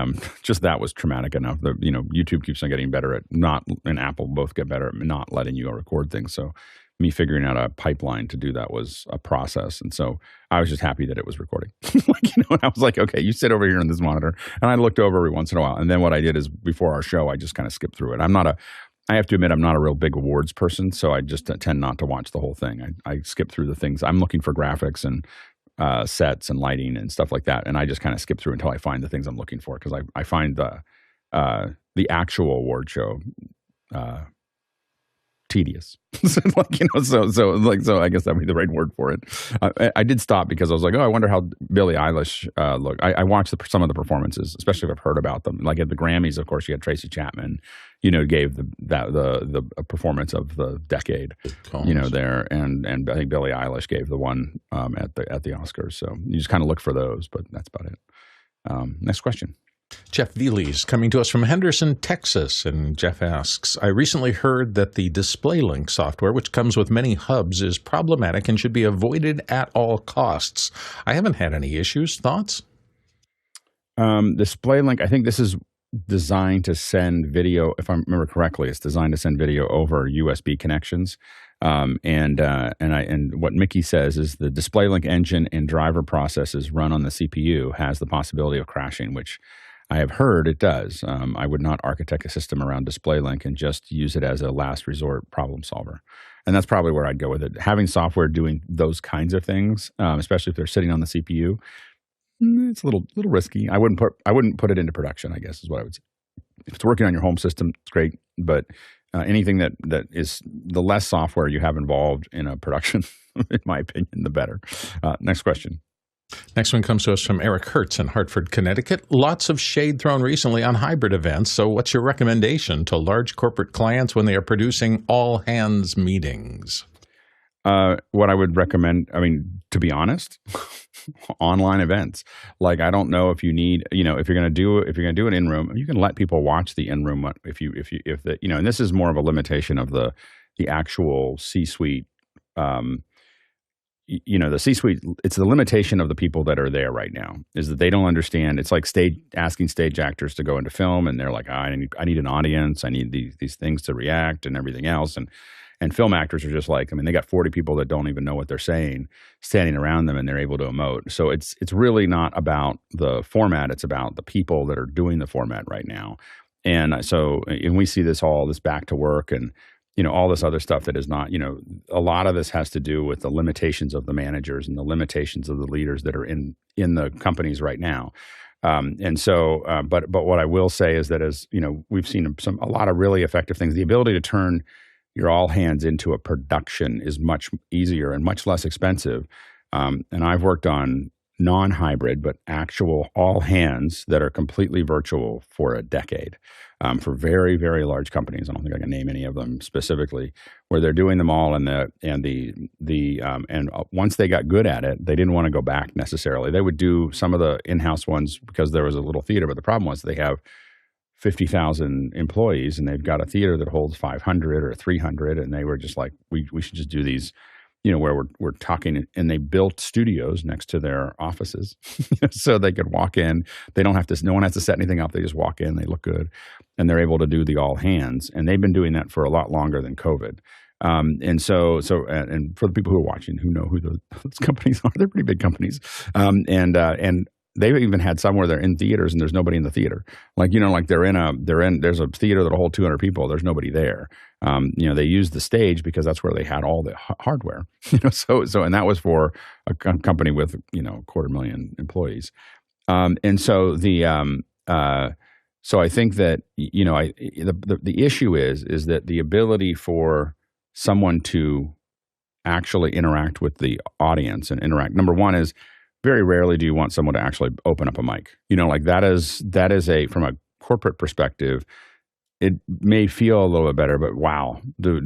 just that was traumatic enough. YouTube keeps on getting better at and Apple both get better at not letting you record things. So me figuring out a pipeline to do that was a process. And so I was just happy that it was recording. And I was like, okay, you sit over here on this monitor. And I looked over every once in a while. And then what I did is before our show, I just kind of skipped through it. I have to admit, I'm not a real big awards person, so I just tend not to watch the whole thing. I skip through the things. I'm looking for graphics and sets and lighting and stuff like that, and I just kind of skip through until I find the things I'm looking for, because I find the actual award show tedious. So I guess that'd be the right word for it. I did stop because I was like, I wonder how Billie Eilish looked. I watched some of the performances, especially if I've heard about them. Like at the Grammys, of course, you had Tracy Chapman, gave the performance of the decade, there, and I think Billie Eilish gave the one at the Oscars. So you just kind of look for those, but that's about it. Next question. Jeff Veely is coming to us from Henderson, Texas, and Jeff asks, I recently heard that the DisplayLink software, which comes with many hubs, is problematic and should be avoided at all costs. I haven't had any issues. Thoughts? DisplayLink, I think this is designed to send video, if I remember correctly, it's designed to send video over USB connections. And what Mickey says is the DisplayLink engine and driver processes run on the CPU has the possibility of crashing, which I have heard it does. I would not architect a system around DisplayLink and just use it as a last resort problem solver. And that's probably where I'd go with it. Having software doing those kinds of things, especially if they're sitting on the CPU, it's a little risky. I wouldn't put it into production, I guess is what I would say. If it's working on your home system, it's great. But anything that is the less software you have involved in a production, in my opinion, the better. Next question. Next one comes to us from Eric Hertz in Hartford, Connecticut. Lots of shade thrown recently on hybrid events. So what's your recommendation to large corporate clients when they are producing all hands meetings? What I would recommend, to be honest, online events. Like, I don't know if you need, if you're going to do an in-room, you can let people watch the in-room and this is more of a limitation of the actual C-suite. The C-suite, it's the limitation of the people that are there right now, is that they don't understand. It's like asking stage actors to go into film, and they're like, I need an audience. I need these things to react and everything else. And film actors are just like, they got 40 people that don't even know what they're saying standing around them, and they're able to emote. So it's really not about the format. It's about the people that are doing the format right now. And we see this back to work and, all this other stuff that is not, a lot of this has to do with the limitations of the managers and the limitations of the leaders that are in the companies right now. But what I will say is that, as we've seen a lot of really effective things. The ability to turn your all hands into a production is much easier and much less expensive. And I've worked on non-hybrid, but actual all hands that are completely virtual for a decade. For very, very large companies. I don't think I can name any of them specifically, where they're doing them all, and once they got good at it, they didn't want to go back necessarily. They would do some of the in-house ones because there was a little theater, but the problem was they have 50,000 employees, and they've got a theater that holds 500 or 300, and they were just like, we should just do these, where we're talking, and they built studios next to their offices so they could walk in. They don't have to, no one has to set anything up. They just walk in, they look good, and they're able to do the all hands. And they've been doing that for a lot longer than COVID. And so for the people who are watching, who know who those companies are, they're pretty big companies. And they've even had some where they're in theaters and there's nobody in the theater. Like, there's a theater that'll hold 200 people. There's nobody there. They used the stage because that's where they had all the hardware, and that was for a company with, 250,000 employees. So I think that, the issue is that the ability for someone to actually interact with the audience and interact, number one is, very rarely do you want someone to actually open up a mic. That is from a corporate perspective, it may feel a little bit better, but wow, the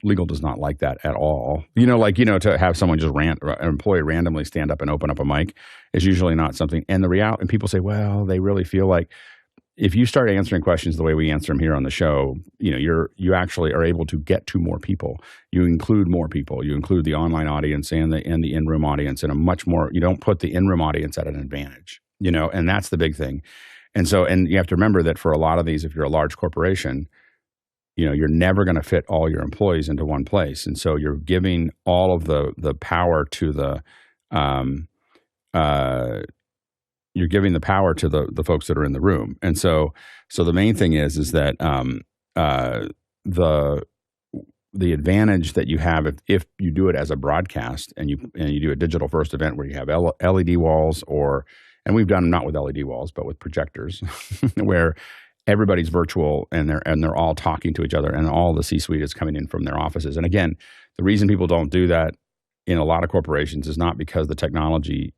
legal does not like that at all. To have someone just an employee randomly stand up and open up a mic is usually not something. And and people say, well, they really feel like if you start answering questions the way we answer them here on the show, you actually are able to get to more people. You include more people. You include the online audience and the in-room audience, and you don't put the in-room audience at an advantage, and that's the big thing. And you have to remember that for a lot of these, if you're a large corporation, you're never going to fit all your employees into one place. And so you're giving all of the power to you're giving the power to the folks that are in the room. And so the main thing is that the advantage that you have if you do it as a broadcast and you do a digital first event where you have LED walls, and we've done not with LED walls but with projectors where everybody's virtual and they're all talking to each other, and all the C-suite is coming in from their offices. And again, the reason people don't do that in a lot of corporations is not because the technology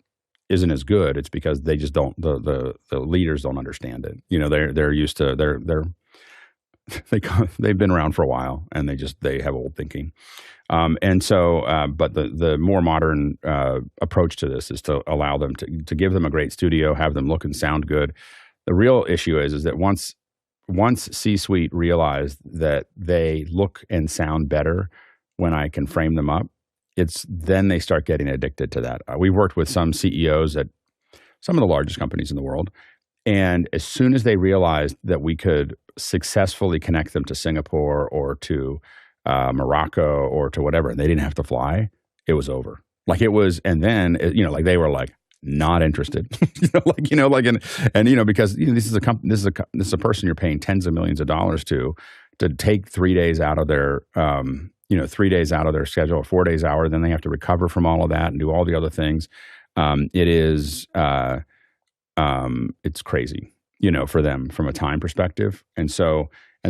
isn't as good. It's because they just don't, the leaders don't understand it. They're used to, they've been around for a while, and they have old thinking. But the more modern approach to this is to allow them to give them a great studio, have them look and sound good. The real issue is that once C-suite realized that they look and sound better when I can frame them up, then they start getting addicted to that. We've worked with some CEOs at some of the largest companies in the world, and as soon as they realized that we could successfully connect them to Singapore or to Morocco or to whatever, and they didn't have to fly, it was over. And then they were like not interested, because this is a person you're paying tens of millions of dollars to take 3 days out of their 3 days out of their schedule, 4 days out, then they have to recover from all of that and do all the other things. It's crazy, for them from a time perspective. And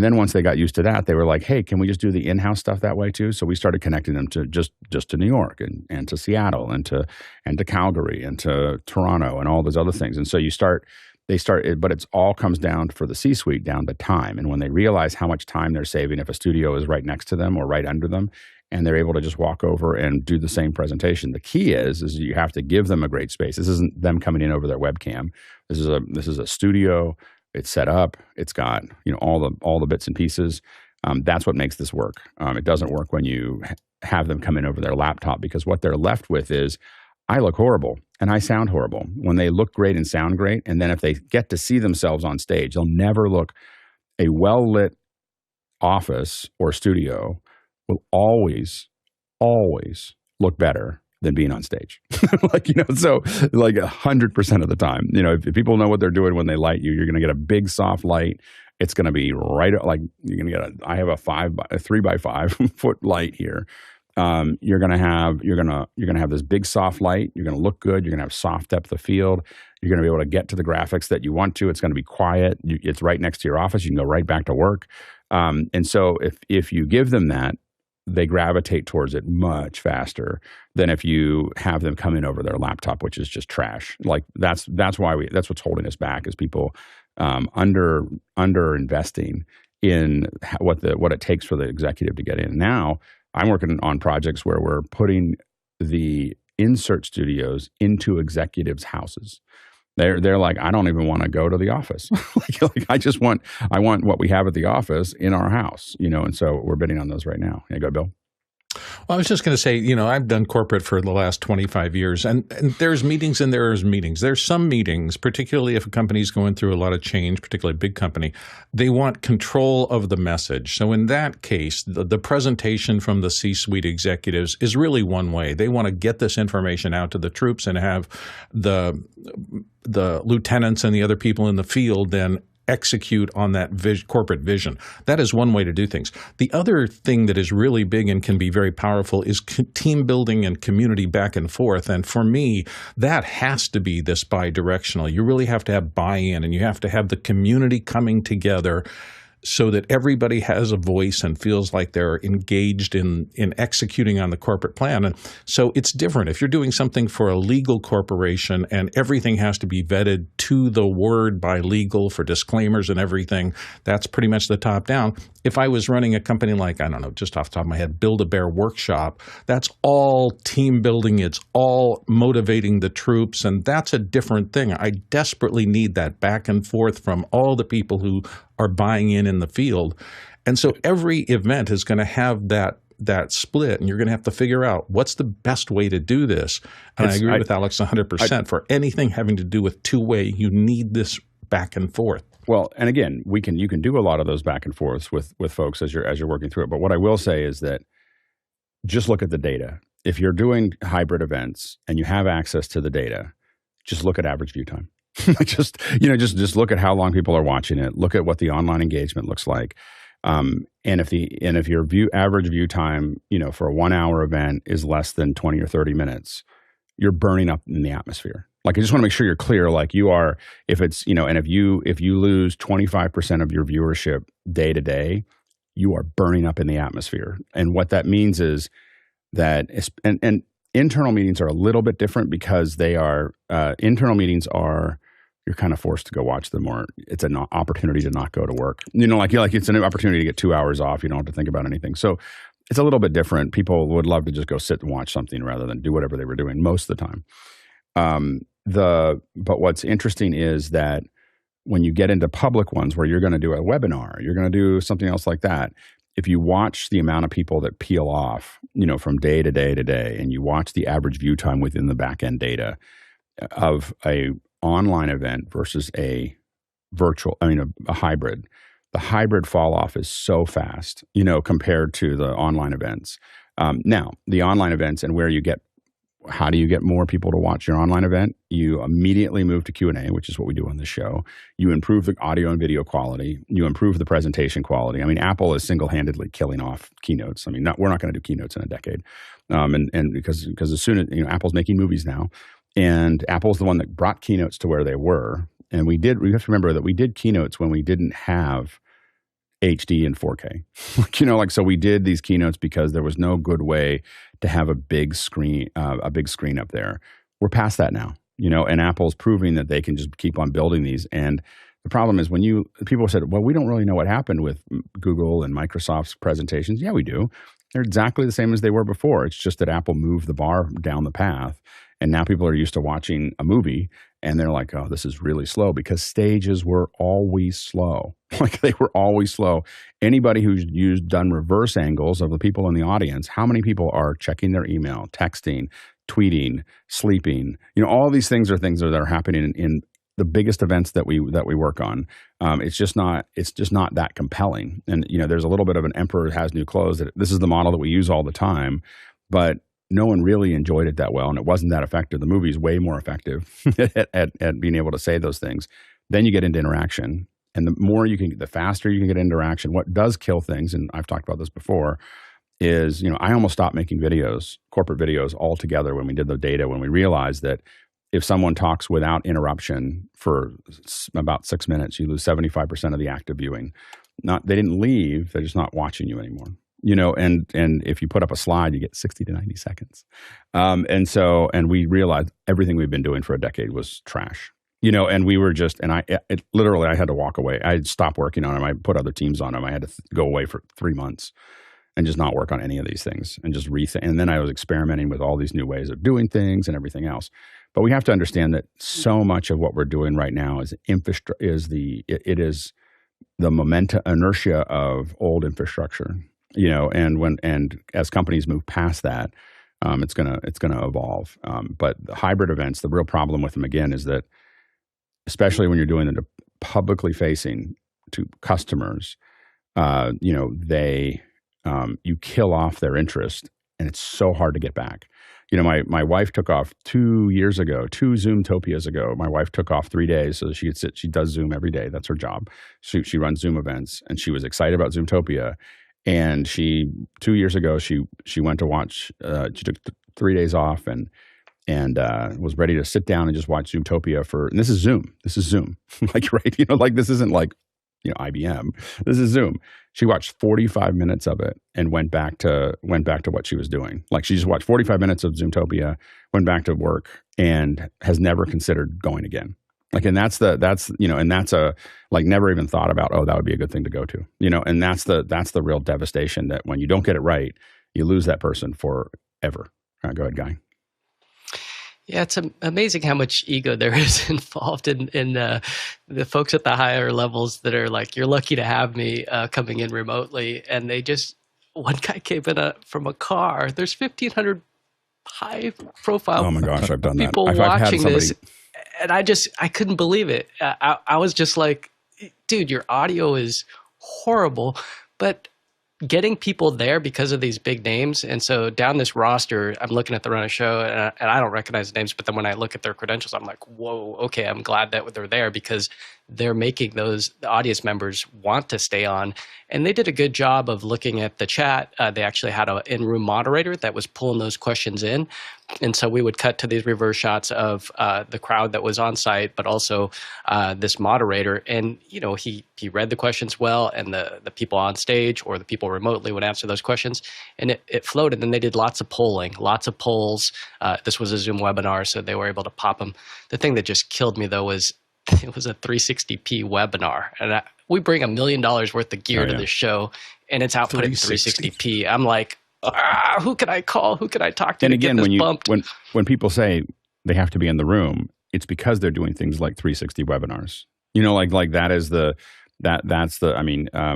then once they got used to that, they were like, hey, can we just do the in-house stuff that way too? So we started connecting them to just to New York and to Seattle and to Calgary and to Toronto and all those other things. And so but it all comes down for the C-suite down to time. And when they realize how much time they're saving if a studio is right next to them or right under them, and they're able to just walk over and do the same presentation. The key is you have to give them a great space. This isn't them coming in over their webcam. This is a studio. It's set up. It's got all the bits and pieces. That's what makes this work. It doesn't work when you have them come in over their laptop, because what they're left with is, I look horrible and I sound horrible. When they look great and sound great, and then if they get to see themselves on stage, they'll never look. A well-lit office or studio will always look better than being on stage. So 100% of the time, if people know what they're doing when they light you, you're going to get a big soft light. It's going to be right, you're going to get I have a 3 by 5 foot light here. You're going to have this big soft light. You're going to look good. You're going to have soft depth of field. You're going to be able to get to the graphics that you want to. It's going to be quiet. It's right next to your office. You can go right back to work. And so if you give them that, they gravitate towards it much faster than if you have them come in over their laptop, which is just trash. That's what's holding us back, is people under investing in what it takes for the executive to get in. Now I'm working on projects where we're putting the insert studios into executives' houses. They're like, I don't even want to go to the office. I want what we have at the office in our house, and so we're bidding on those right now. Yeah, go, Bill. Well, I was just going to say, I've done corporate for the last 25 years, and there's meetings and there's meetings. There's some meetings, particularly if a company's going through a lot of change, particularly a big company, they want control of the message. So in that case, the presentation from the C-suite executives is really one way. They want to get this information out to the troops and have the lieutenants and the other people in the field then execute on that corporate vision. That is one way to do things. The other thing that is really big and can be very powerful is team building and community back and forth. And for me, that has to be this bi-directional. You really have to have buy-in, and you have to have the community coming together so that everybody has a voice and feels like they're engaged in executing on the corporate plan. And so it's different. If you're doing something for a legal corporation and everything has to be vetted to the word by legal for disclaimers and everything, that's pretty much the top down. If I was running a company like, I don't know, just off the top of my head, Build-A-Bear Workshop, that's all team building. It's all motivating the troops, and that's a different thing. I desperately need that back and forth from all the people who are buying in the field. And so every event is going to have that split, and you're going to have to figure out what's the best way to do this. And I agree with Alex 100%. For anything having to do with two-way, you need this back and forth. Well, and again, you can do a lot of those back and forths with folks as you're working through it. But what I will say is that just look at the data. If you're doing hybrid events and you have access to the data, just look at average view time. just look at how long people are watching it. Look at what the online engagement looks like. And if your average view time, for a 1 hour event is less than 20 or 30 minutes, you're burning up in the atmosphere. Like, I just want to make sure you're clear. Like, you are, if it's, and if you lose 25% of your viewership day to day, you are burning up in the atmosphere. And what that means is that, and internal meetings are a little bit different because you're kind of forced to go watch them, or it's an opportunity to not go to work. Like it's an opportunity to get 2 hours off. You don't have to think about anything. So it's a little bit different. People would love to just go sit and watch something rather than do whatever they were doing most of the time. But what's interesting is that when you get into public ones where you're going to do a webinar, you're going to do something else like that. If you watch the amount of people that peel off, from day to day to day, and you watch the average view time within the back end data of a online event versus a hybrid, the hybrid fall off is so fast, compared to the online events. Now, the online events and how do you get more people to watch your online event? You immediately move to Q&A, which is what we do on this show. You improve the audio and video quality. You improve the presentation quality. I mean, Apple is single-handedly killing off keynotes. I mean, we're not going to do keynotes in a decade. And because as soon as, Apple's making movies now, and Apple's the one that brought keynotes to where they were. And we have to remember that we did keynotes when we didn't have HD and 4K. So we did these keynotes because there was no good way to have a big screen up there. We're past that now, and Apple's proving that they can just keep on building these. And the problem is people said, well, we don't really know what happened with Google and Microsoft's presentations. Yeah, we do. They're exactly the same as they were before. It's just that Apple moved the bar down the path. And now people are used to watching a movie and they're like, oh, this is really slow, because stages were always slow. Like, they were always slow. Anybody who's done reverse angles of the people in the audience, how many people are checking their email, texting, tweeting, sleeping? All these things are things that are happening in the biggest events that we work on. It's just not that compelling. And, there's a little bit of an emperor has new clothes. This is the model that we use all the time, but no one really enjoyed it that well, and it wasn't that effective. The movie's way more effective at being able to say those things. Then you get into interaction, and the faster you can get interaction. What does kill things, and I've talked about this before, is, I almost stopped making corporate videos altogether when we did the data, when we realized that if someone talks without interruption for about 6 minutes, you lose 75% of the active viewing. They didn't leave, they're just not watching you anymore. And if you put up a slide, you get 60 to 90 seconds. And we realized everything we've been doing for a decade was trash, and we were just, and I had to walk away. I had stopped working on them. I put other teams on them. I had to go away for 3 months and just not work on any of these things and just rethink. And then I was experimenting with all these new ways of doing things and everything else. But we have to understand that so much of what we're doing right now is it is the inertia of old infrastructure, and as companies move past that, it's gonna evolve. But the hybrid events, the real problem with them again is that, especially when you're doing them publicly facing to customers, you kill off their interest, and it's so hard to get back. My wife took off 2 years ago, 2 Zoomtopias ago. My wife took off 3 days so that she does Zoom every day. That's her job. She runs Zoom events, and she was excited about Zoomtopia. And 2 years ago, she went to watch, she took 3 days off and was ready to sit down and just watch Zoomtopia and this is Zoom. Like, right. This isn't like, IBM. This is Zoom. She watched 45 minutes of it and went back to what she was doing. Like, she just watched 45 minutes of Zoomtopia, went back to work, and has never considered going again. Like, and that's never even thought about, oh, that would be a good thing to go to, and that's the real devastation, that when you don't get it right, you lose that person forever. Go ahead, Guy. Yeah, it's amazing how much ego there is involved in the folks at the higher levels that are like, you're lucky to have me coming in remotely. And one guy came in from a car. There's 1,500 high profile oh my gosh, I've done people that. watching this. And I couldn't believe it. I was just like, dude, your audio is horrible. But getting people there because of these big names. And so down this roster, I'm looking at the run of show, and I don't recognize the names, but then when I look at their credentials, I'm like, whoa, okay, I'm glad that they're there, because they're making the audience members want to stay on. And they did a good job of looking at the chat. They actually had an in-room moderator that was pulling those questions in. And so we would cut to these reverse shots of the crowd that was on site, but also this moderator. And, he read the questions well, and the people on stage or the people remotely would answer those questions. And it flowed. And then they did lots of polling, lots of polls. This was a Zoom webinar, so they were able to pop them. The thing that just killed me, though, was it was a 360p webinar. And we bring $1 million worth of gear to this show, and it's output in 360p. I'm like, who can I call? Who can I talk to? And again, bumped? when people say they have to be in the room, it's because they're doing things like 360 webinars. Like that is that's the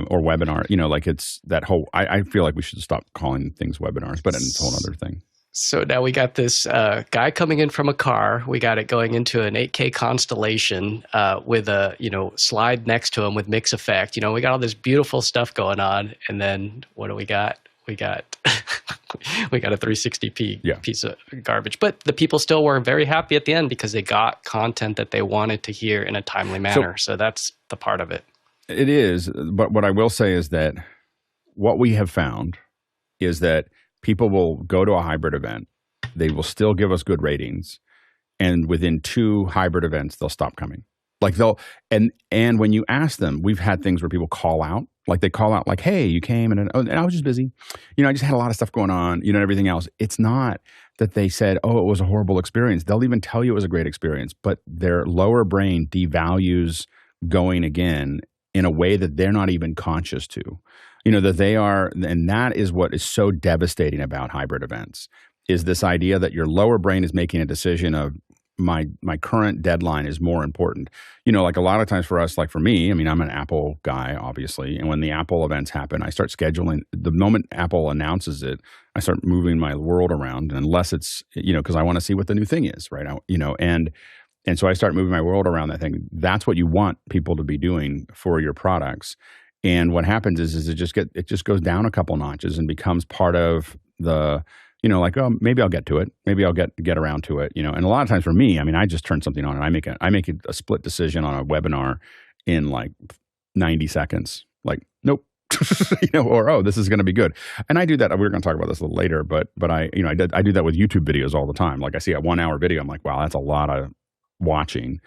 or webinar. Like it's that whole. I feel like we should stop calling things webinars, but it's a whole other thing. So now we got this guy coming in from a car. We got it going into an 8K constellation with a slide next to him with mix effect. We got all this beautiful stuff going on, and then what do we got? We got a 360p piece of garbage. But the people still were very happy at the end because they got content that they wanted to hear in a timely manner. So that's the part of it. It is. But what I will say is that what we have found is that people will go to a hybrid event. They will still give us good ratings. And within 2 hybrid events, they'll stop coming. Like and when you ask them, we've had things where people call out. Like they call out like, hey, you came and I was just busy. I just had a lot of stuff going on, and everything else. It's not that they said, oh, it was a horrible experience. They'll even tell you it was a great experience, but their lower brain devalues going again in a way that they're not even conscious to. That they are, and that is what is so devastating about hybrid events, is this idea that your lower brain is making a decision of my current deadline is more important. Like a lot of times for us, like for me, I'm an Apple guy, obviously. And when the Apple events happen, I start scheduling. The moment Apple announces it, I start moving my world around, unless it's, because I want to see what the new thing is, right? And so I start moving my world around that thing. That's what you want people to be doing for your products. And what happens is it just goes down a couple notches and becomes part of the, like, oh, maybe I'll get to it. Maybe I'll get around to it, And a lot of times for me, I just turn something on and I make a split decision on a webinar in like 90 seconds. Like, nope. Or, oh, this is going to be good. And I do that. We're going to talk about this a little later, but I do that with YouTube videos all the time. Like I see a 1 hour video. I'm like, wow, that's a lot of watching.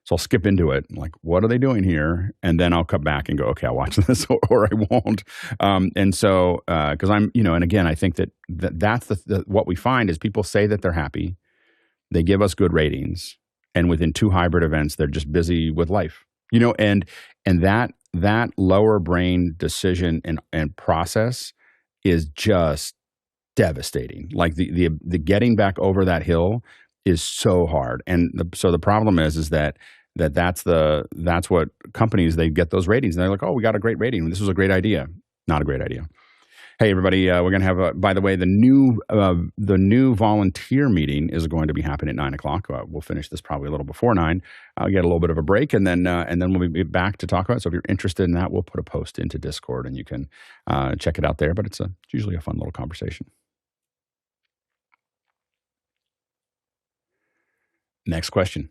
So I'll skip into it. I'm like, what are they doing here? And then I'll come back and go, okay, I'll watch this or I won't. And so, because I'm, and again, I think that's what we find is people say that they're happy. They give us good ratings. And within 2 hybrid events, they're just busy with life, and that lower brain decision and process is just devastating. Like the getting back over that hill is so hard. And so the problem is that that's what companies, they get those ratings and they're like, oh, we got a great rating. This was a great idea. Not a great idea. Hey, everybody, we're going to have, by the way, the new volunteer meeting is going to be happening at 9 o'clock. We'll finish this probably a little before 9. I'll get a little bit of a break, and then we'll be back to talk about it. So if you're interested in that, we'll put a post into Discord, and you can check it out there. But it's usually a fun little conversation. Next question.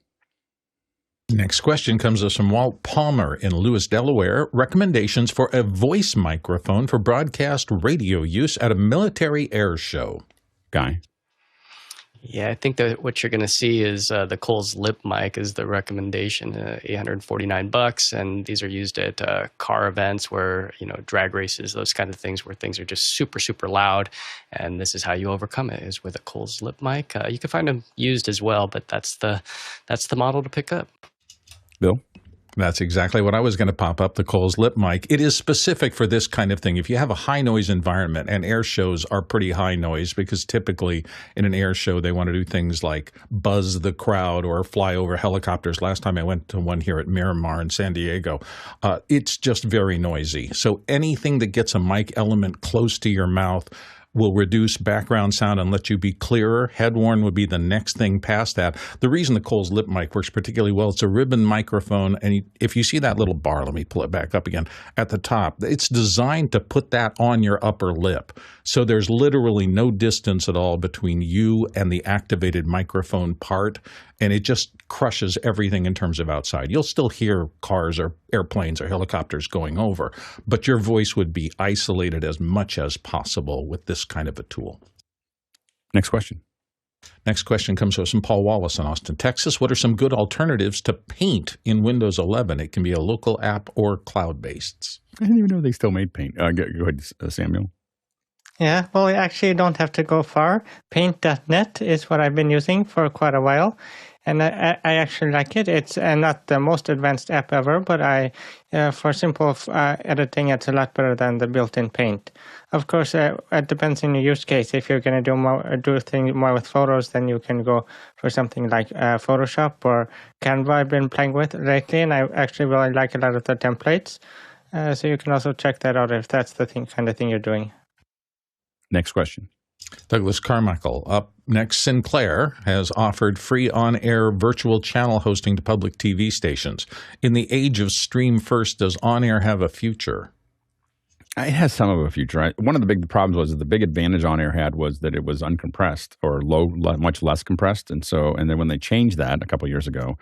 Next question comes to us from Walt Palmer in Lewis, Delaware. Recommendations for a voice microphone for broadcast radio use at a military air show. Guy? Yeah, I think that what you're going to see is the Coles lip mic is the recommendation, $849, and these are used at car events where, drag races, those kind of things where things are just super, super loud, and this is how you overcome it, is with a Coles lip mic. You can find them used as well, but that's the model to pick up. Bill? That's exactly what I was going to pop up, the Coles lip mic. It is specific for this kind of thing. If you have a high noise environment, and air shows are pretty high noise because typically in an air show, they want to do things like buzz the crowd or fly over helicopters. Last time I went to one here at Miramar in San Diego, it's just very noisy. So anything that gets a mic element close to your mouth will reduce background sound and let you be clearer. Head-worn would be the next thing past that. The reason the Coles lip mic works particularly well, it's a ribbon microphone, and if you see that little bar, let me pull it back up again, at the top, it's designed to put that on your upper lip. So there's literally no distance at all between you and the activated microphone part, and it just crushes everything in terms of outside. You'll still hear cars or airplanes or helicopters going over, but your voice would be isolated as much as possible with this kind of a tool. Next question. Next question comes from Paul Wallace in Austin, Texas. What are some good alternatives to Paint in Windows 11? It can be a local app or cloud-based. I didn't even know they still made Paint. Go ahead, Samuel. Yeah, well, you actually don't have to go far. Paint.net is what I've been using for quite a while, and I actually like it. It's not the most advanced app ever, but for simple editing, it's a lot better than the built-in Paint. Of course, it depends on your use case. If you're going to do things more with photos, then you can go for something like Photoshop or Canva I've been playing with lately, and I actually really like a lot of the templates. So you can also check that out if that's the kind of thing you're doing. Next question. Douglas Carmichael. Up next, Sinclair has offered free on-air virtual channel hosting to public TV stations. In the age of stream first, does on-air have a future? It has some of a future. One of the big problems was that the big advantage on-air had was that it was uncompressed or much less compressed. And then when they changed that a couple of years ago,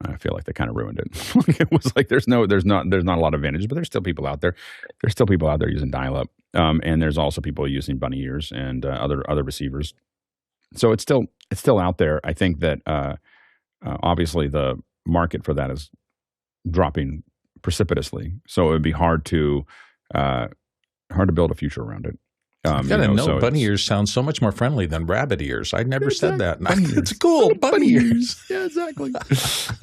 I feel like they kind of ruined it. It was like there's not a lot of advantage, but there's still people out there. There's still people out there using dial-up, and there's also people using bunny ears and other receivers. So it's still out there. I think that obviously the market for that is dropping precipitously. So it would be hard to build a future around it. I've got to know, so bunny ears sound so much more friendly than rabbit ears. I never said that. It's cool, bunny ears. Yeah, exactly.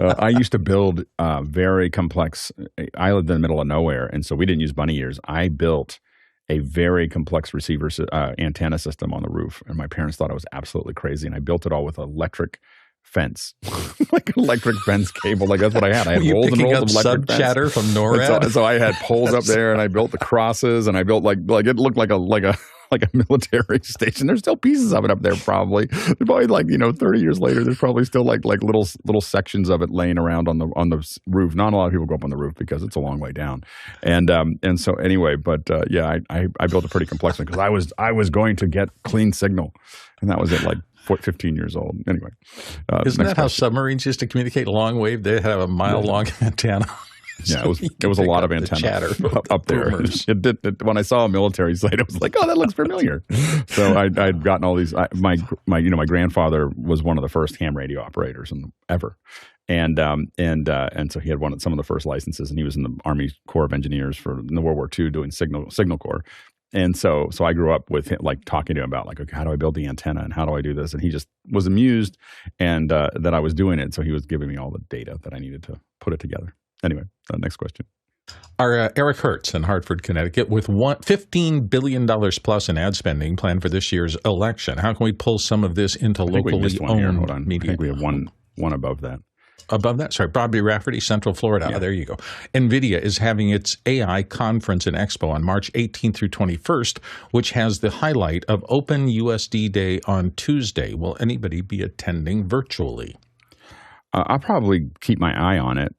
I used to build very complex. I lived in the middle of nowhere, and so we didn't use bunny ears. I built a very complex receiver antenna system on the roof, and my parents thought I was absolutely crazy. And I built it all with electric fence, like electric fence cable. Like that's what I had. I had rolls and rolls of electric fence. Chatter from NORAD. So I had poles up there, and I built the crosses, and I built like it looked like a military station. There's still pieces of it up there, probably. Probably 30 years later, there's probably still like little sections of it laying around on the roof. Not a lot of people go up on the roof because it's a long way down. And so anyway, but I built a pretty complex one because I was going to get clean signal, and that was at 15 years old. Anyway. Isn't that how submarines used to communicate long wave? They have a mile-long antenna. Yeah, it was a lot of antenna up there. When I saw a military site, I was like, "Oh, that looks familiar." So I'd gotten all these. My grandfather was one of the first ham radio operators ever, and so he had some of the first licenses, and he was in the Army Corps of Engineers in the World War II doing signal corps. And so I grew up with him, talking to him about okay, how do I build the antenna and how do I do this? And he just was amused and that I was doing it. So he was giving me all the data that I needed to put it together. Anyway, next question. Our Eric Hertz in Hartford, Connecticut, with $15 billion plus in ad spending planned for this year's election. How can we pull some of this into locally owned media? I think we have one above that. Above that? Sorry, Bobby Rafferty, Central Florida. Yeah. Oh, there you go. Nvidia is having its AI conference in Expo on March 18th through 21st, which has the highlight of OpenUSD Day on Tuesday. Will anybody be attending virtually? I'll probably keep my eye on it.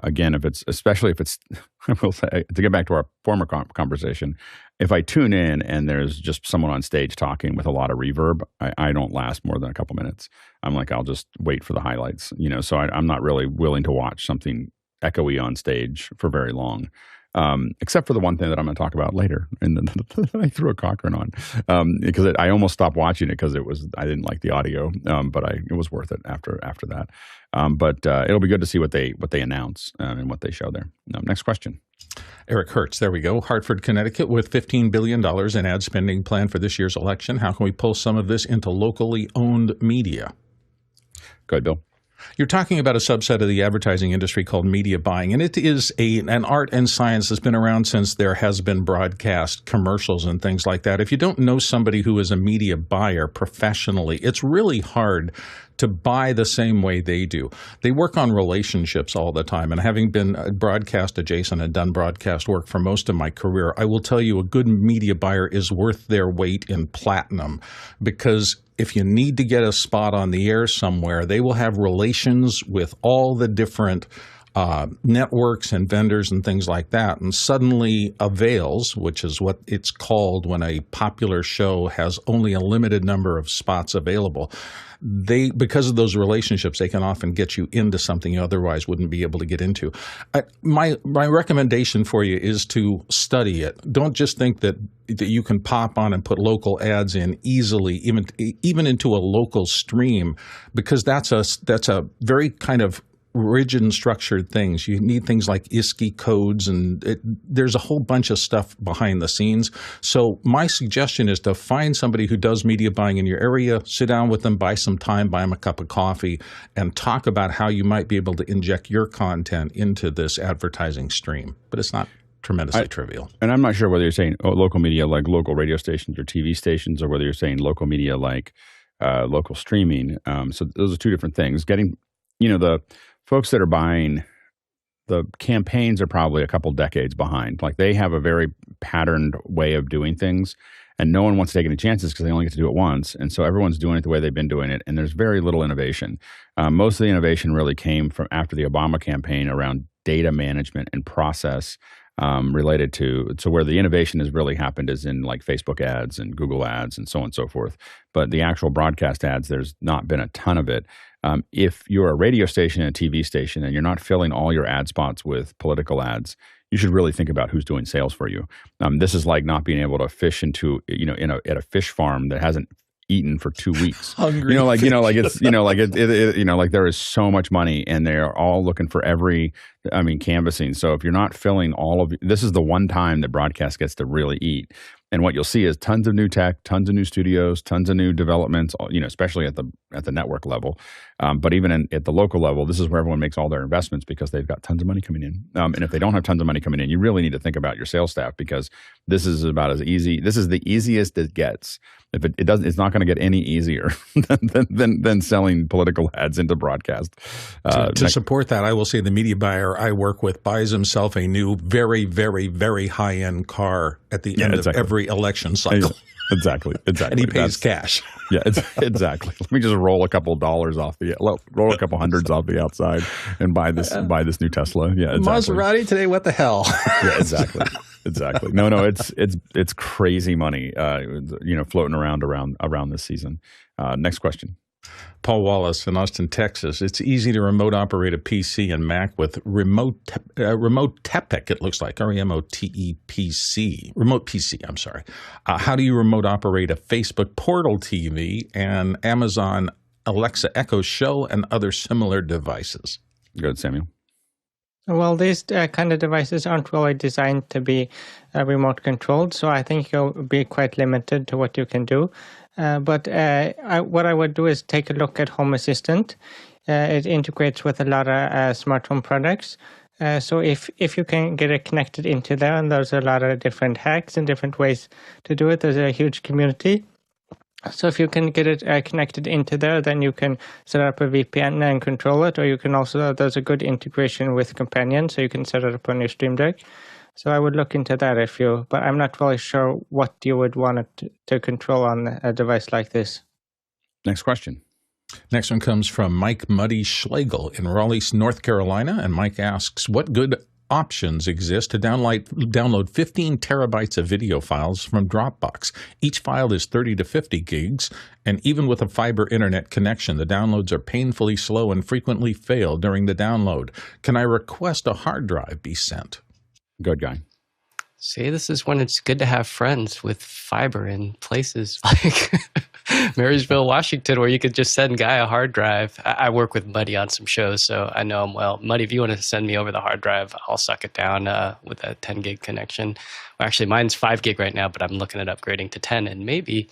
Again, especially if it's, I will say, to get back to our former conversation, if I tune in and there's just someone on stage talking with a lot of reverb, I don't last more than a couple minutes. I'm like, I'll just wait for the highlights, so I'm not really willing to watch something echoey on stage for very long. Except for the one thing that I'm going to talk about later, and I threw a Cochran on because I almost stopped watching it because I didn't like the audio, but it was worth it after that. But it'll be good to see what they announce and what they show there. Next question. Eric Hertz, there we go. Hartford, Connecticut, with $15 billion in ad spending planned for this year's election. How can we pull some of this into locally owned media? Go ahead, Bill. You're talking about a subset of the advertising industry called media buying, and it is an art and science that's been around since there has been broadcast commercials and things like that. If you don't know somebody who is a media buyer professionally, it's really hard to buy the same way they do. They work on relationships all the time, and having been broadcast adjacent and done broadcast work for most of my career, I will tell you a good media buyer is worth their weight in platinum, because if you need to get a spot on the air somewhere, they will have relations with all the different networks and vendors and things like that. And suddenly avails, which is what it's called when a popular show has only a limited number of spots available, because of those relationships, they can often get you into something you otherwise wouldn't be able to get into. My recommendation for you is to study it. Don't just think that you can pop on and put local ads in easily, even into a local stream, because that's a very kind of rigid and structured things. You need things like ISKI codes, and there's a whole bunch of stuff behind the scenes. So my suggestion is to find somebody who does media buying in your area, sit down with them, buy some time, buy them a cup of coffee, and talk about how you might be able to inject your content into this advertising stream. But it's not tremendously trivial. And I'm not sure whether you're saying local media like local radio stations or TV stations, or whether you're saying local media like local streaming. So those are two different things. Getting, the folks that are buying the campaigns are probably a couple decades behind. Like, they have a very patterned way of doing things, and no one wants to take any chances because they only get to do it once. And so everyone's doing it the way they've been doing it, and there's very little innovation. Most of the innovation really came from after the Obama campaign around data management and process related to where the innovation has really happened is in like Facebook ads and Google ads and so on and so forth. But the actual broadcast ads, there's not been a ton of it. If you're a radio station and a TV station and you're not filling all your ad spots with political ads, you should really think about who's doing sales for you. This is like not being able to fish into, at a fish farm that hasn't eaten for 2 weeks. Hungry. There is so much money, and they're all looking for canvassing. So if you're not filling this is the one time that broadcast gets to really eat. And what you'll see is tons of new tech, tons of new studios, tons of new developments, especially at the network level. But even at the local level, this is where everyone makes all their investments because they've got tons of money coming in. And if they don't have tons of money coming in, you really need to think about your sales staff, because this is about as easy. This is the easiest it gets. If it doesn't, it's not going to get any easier than selling political ads into broadcast. To support that, I will say the media buyer I work with buys himself a new, very, very, very high-end car at the end of every election cycle. Exactly. And he pays cash. Yeah, exactly. Let me just roll a couple dollars roll a couple hundreds off the outside and buy this new Tesla. Yeah, exactly. Maserati today, what the hell? Yeah, exactly. No, it's crazy money, floating around this season. Next question. Paul Wallace in Austin, Texas. It's easy to remote operate a PC and Mac with remotepc, it looks like, REMOTEPC. Remote PC, I'm sorry. How do you remote operate a Facebook Portal TV and Amazon Alexa Echo Show and other similar devices? Go ahead, Samuel. Well, these kind of devices aren't really designed to be remote controlled, so I think you'll be quite limited to what you can do. But what I would do is take a look at Home Assistant. It integrates with a lot of smart home products. So if you can get it connected into there, and there's a lot of different hacks and different ways to do it, there's a huge community. So if you can get it connected into there, then you can set up a VPN and control it, or you can also, there's a good integration with Companion, so you can set it up on your Stream Deck. So I would look into that but I'm not really sure what you would want it to control on a device like this. Next question. Next one comes from Mike Muddy Schlegel in Raleigh, North Carolina. And Mike asks, what good options exist to download 15 terabytes of video files from Dropbox? Each file is 30 to 50 gigs, and even with a fiber internet connection, the downloads are painfully slow and frequently fail during the download. Can I request a hard drive be sent? Good guy. See, this is when it's good to have friends with fiber in places like Marysville, Washington, where you could just send Guy a hard drive. I work with Muddy on some shows, so I know him well. Muddy, if you want to send me over the hard drive, I'll suck it down with a 10 gig connection. Well, actually, mine's 5 gig right now, but I'm looking at upgrading to 10, and maybe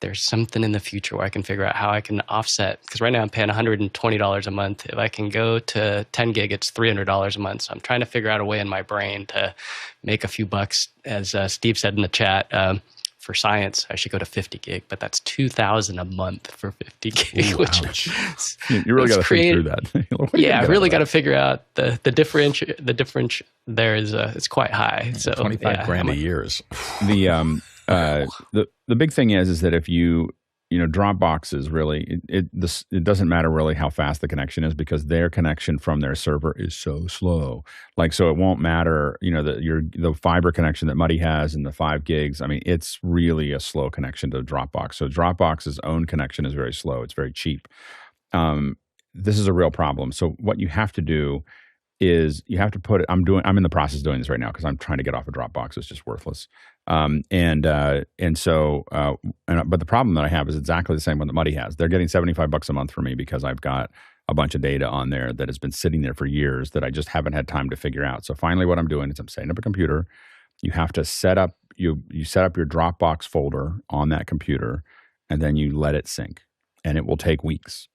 there's something in the future where I can figure out how I can offset, because right now I'm paying $120 a month. If I can go to 10 gig, it's $300 a month. So I'm trying to figure out a way in my brain to make a few bucks. As Steve said in the chat, for science, I should go to 50 gig, but that's $2,000 a month for 50 gig. Ooh, which you really got to think through that. Yeah, I really got to figure out the difference. The difference there is it's quite high. So 25 grand a year is the big thing is that if you Dropbox is really it doesn't matter really how fast the connection is, because their connection from their server is so slow. So it won't matter, the fiber connection that Muddy has and the 5 gigs. I mean, it's really a slow connection to Dropbox. So Dropbox's own connection is very slow. It's very cheap. This is a real problem. So what you have to do is you have to put it. I'm in the process of doing this right now because I'm trying to get off of Dropbox. It's just worthless. But the problem that I have is exactly the same one that Muddy has. They're getting $75 a month for me because I've got a bunch of data on there that has been sitting there for years that I just haven't had time to figure out. So finally, what I'm doing is I'm setting up a computer. You have to set up you set up your Dropbox folder on that computer, and then you let it sync. And it will take weeks,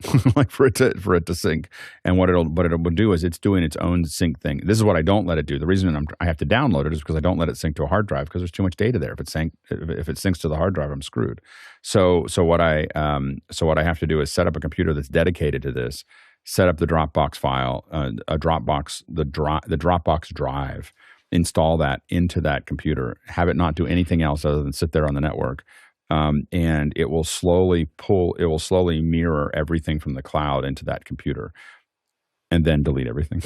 for it to sync. And what it will do is it's doing its own sync thing. This is what I don't let it do. The reason I have to download it is because I don't let it sync to a hard drive because there's too much data there. If it syncs to the hard drive, I'm screwed. So what I have to do is set up a computer that's dedicated to this. Set up the Dropbox file, the Dropbox drive. Install that into that computer. Have it not do anything else other than sit there on the network. And it will slowly mirror everything from the cloud into that computer, and then delete everything.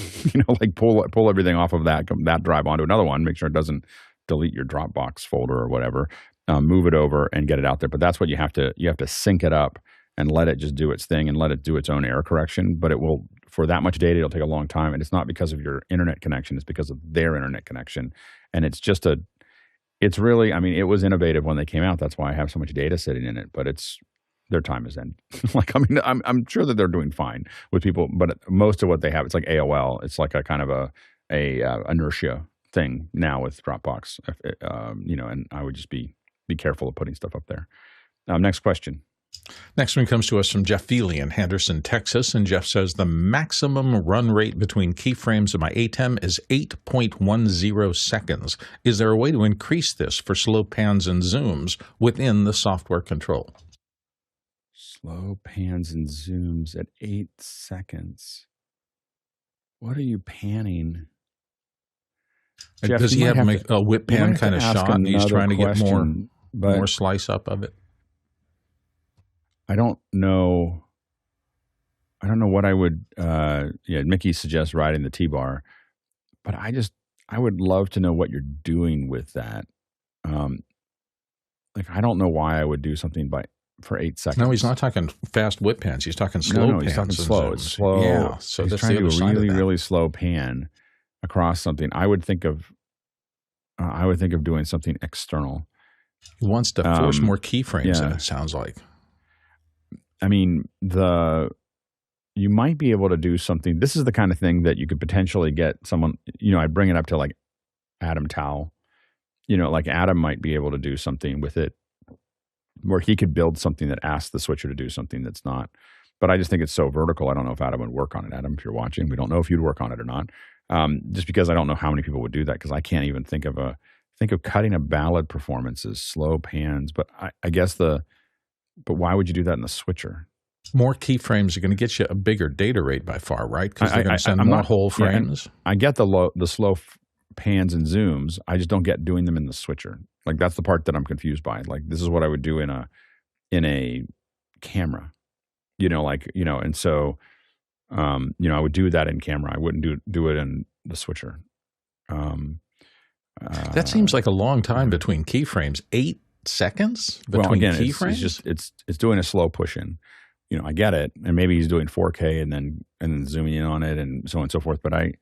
Pull everything off of that drive onto another one. Make sure it doesn't delete your Dropbox folder or whatever. Move it over and get it out there. But that's what you have to sync it up and let it just do its thing and let it do its own error correction. But it will, for that much data, it'll take a long time, and it's not because of your internet connection. It's because of their internet connection, and it's really, I mean, it was innovative when they came out. That's why I have so much data sitting in it. But their time is end. I'm sure that they're doing fine with people, but most of what they have, it's like AOL. It's like a kind of a inertia thing now with Dropbox. And I would just be careful of putting stuff up there. Next question. Next one comes to us from Jeff Feely in Henderson, Texas. And Jeff says, the maximum run rate between keyframes of my ATEM is 8.10 seconds. Is there a way to increase this for slow pans and zooms within the software control? Slow pans and zooms at 8 seconds. What are you panning? Jeff, does he have a whip pan kind of shot and he's trying to get more slice up of it? I don't know what I would, Mickey suggests riding the T-bar, but I would love to know what you're doing with that. I don't know why I would do something for 8 seconds. No, he's not talking fast whip pans. He's talking slow pans. He's talking slow. It's slow. Yeah, so he's trying to do a really, really slow pan across something. I would think of doing something external. He wants to force more keyframes in, it sounds like. I mean, you might be able to do something. This is the kind of thing that you could potentially get someone, I bring it up to like Adam Towle. Like Adam might be able to do something with it where he could build something that asks the switcher to do something that's not but I just think it's so vertical. I don't know if Adam would work on it. Adam, if you're watching, we don't know if you'd work on it or not. Just because I don't know how many people would do that, because I can't even think of cutting a ballad performance as slow pans. But I guess but why would you do that in the switcher? More keyframes are going to get you a bigger data rate by far, right? Because they're going to send more whole frames. I get the slow pans and zooms. I just don't get doing them in the switcher. Like, that's the part that I'm confused by. Like, this is what I would do in a camera, and so, I would do that in camera. I wouldn't do it in the switcher. That seems like a long time between keyframes. 8 seconds between keyframes? It's doing a slow push in. I get it, and maybe he's doing 4K and then zooming in on it and so on and so forth. But I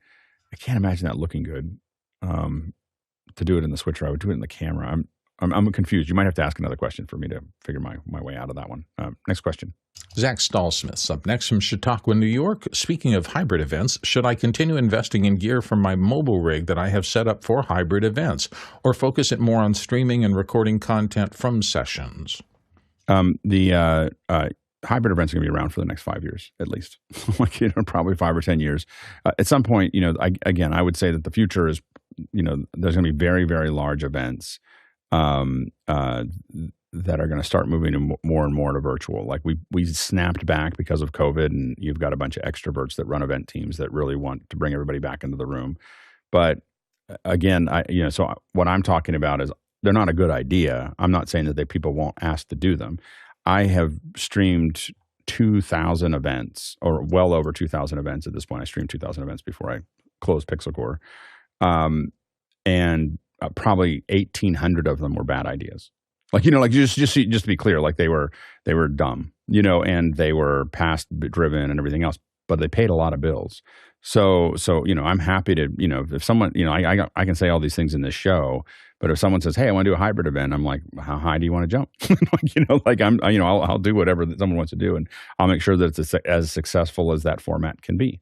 can't imagine that looking good. To do it in the switcher, I would do it in the camera. I'm confused. You might have to ask another question for me to figure my way out of that one. Next question. Zach Stallsmith's up next from Chautauqua, New York. Speaking of hybrid events, should I continue investing in gear from my mobile rig that I have set up for hybrid events, or focus it more on streaming and recording content from sessions? The hybrid events are going to be around for the next 5 years, at least. Probably 5 or 10 years. At some point, I would say that the future is, there's going to be very, very large events that are going to start moving more and more to virtual. Like we snapped back because of COVID, and you've got a bunch of extroverts that run event teams that really want to bring everybody back into the room. But again, so what I'm talking about is they're not a good idea. I'm not saying that people won't ask to do them. I have streamed 2,000 events, or well over 2,000 events at this point. I streamed 2,000 events before I closed Pixel Core. And probably 1,800 of them were bad ideas. Just to be clear, like they were dumb, and they were past driven and everything else, but they paid a lot of bills. So I'm happy to, if someone, I can say all these things in this show, but if someone says, hey, I want to do a hybrid event, I'm like, how high do you want to jump? I'll do whatever that someone wants to do, and I'll make sure that it's as successful as that format can be.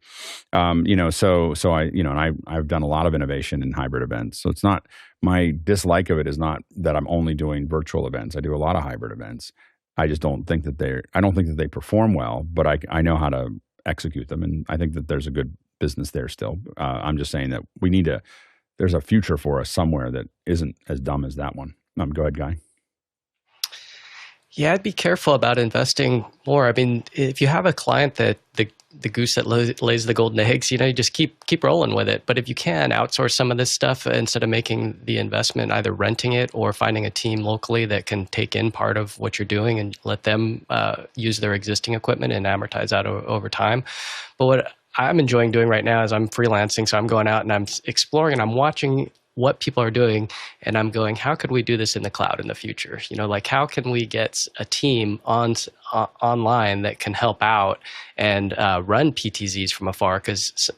I've done a lot of innovation in hybrid events. So it's not, my dislike of it is not that I'm only doing virtual events. I do a lot of hybrid events. I just don't think that they perform well, but I know how to execute them. And I think that there's a good business there still. I'm just saying that there's a future for us somewhere that isn't as dumb as that one. Go ahead, Guy. Yeah, I'd be careful about investing more. I mean, if you have a client that the goose that lays the golden eggs, you just keep rolling with it. But if you can outsource some of this stuff instead of making the investment, either renting it or finding a team locally that can take in part of what you're doing and let them use their existing equipment and amortize out over time. But what I'm enjoying doing right now is I'm freelancing, so I'm going out and I'm exploring and I'm watching what people are doing, and I'm going, how could we do this in the cloud in the future? How can we get a team online that can help out and run PTZs from afar? Because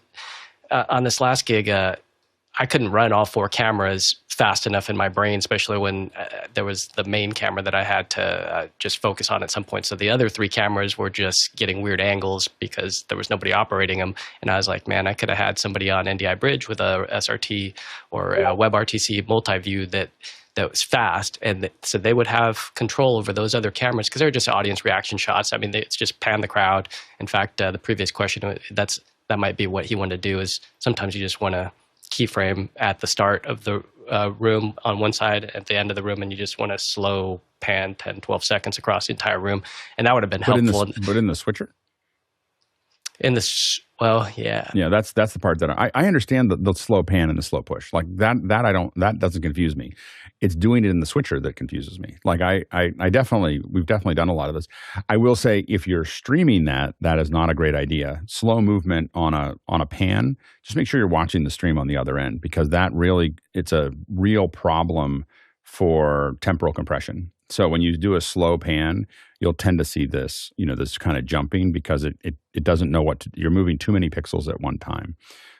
on this last gig, I couldn't run all 4 cameras fast enough in my brain, especially when there was the main camera that I had to just focus on at some point. So the other 3 cameras were just getting weird angles because there was nobody operating them. And I was like, man, I could have had somebody on NDI Bridge with a SRT or a WebRTC multi-view that was fast. And so they would have control over those other cameras because they're just audience reaction shots. I mean, it's just pan the crowd. In fact, the previous question, that might be what he wanted to do, is sometimes you just want to keyframe at the start of the room on one side, at the end of the room, and you just want to slow pan 10, 12 seconds across the entire room. And that would have been helpful. But in the switcher? Yeah. Yeah, that's the part that I understand the slow pan and the slow push. Like that doesn't confuse me. It's doing it in the switcher that confuses me. Like we've definitely done a lot of this. I will say, if you're streaming that is not a great idea. Slow movement on a pan, just make sure you're watching the stream on the other end, because it's a real problem for temporal compression. So when you do a slow pan, you'll tend to see this, this kind of jumping, because it doesn't know you're moving too many pixels at one time.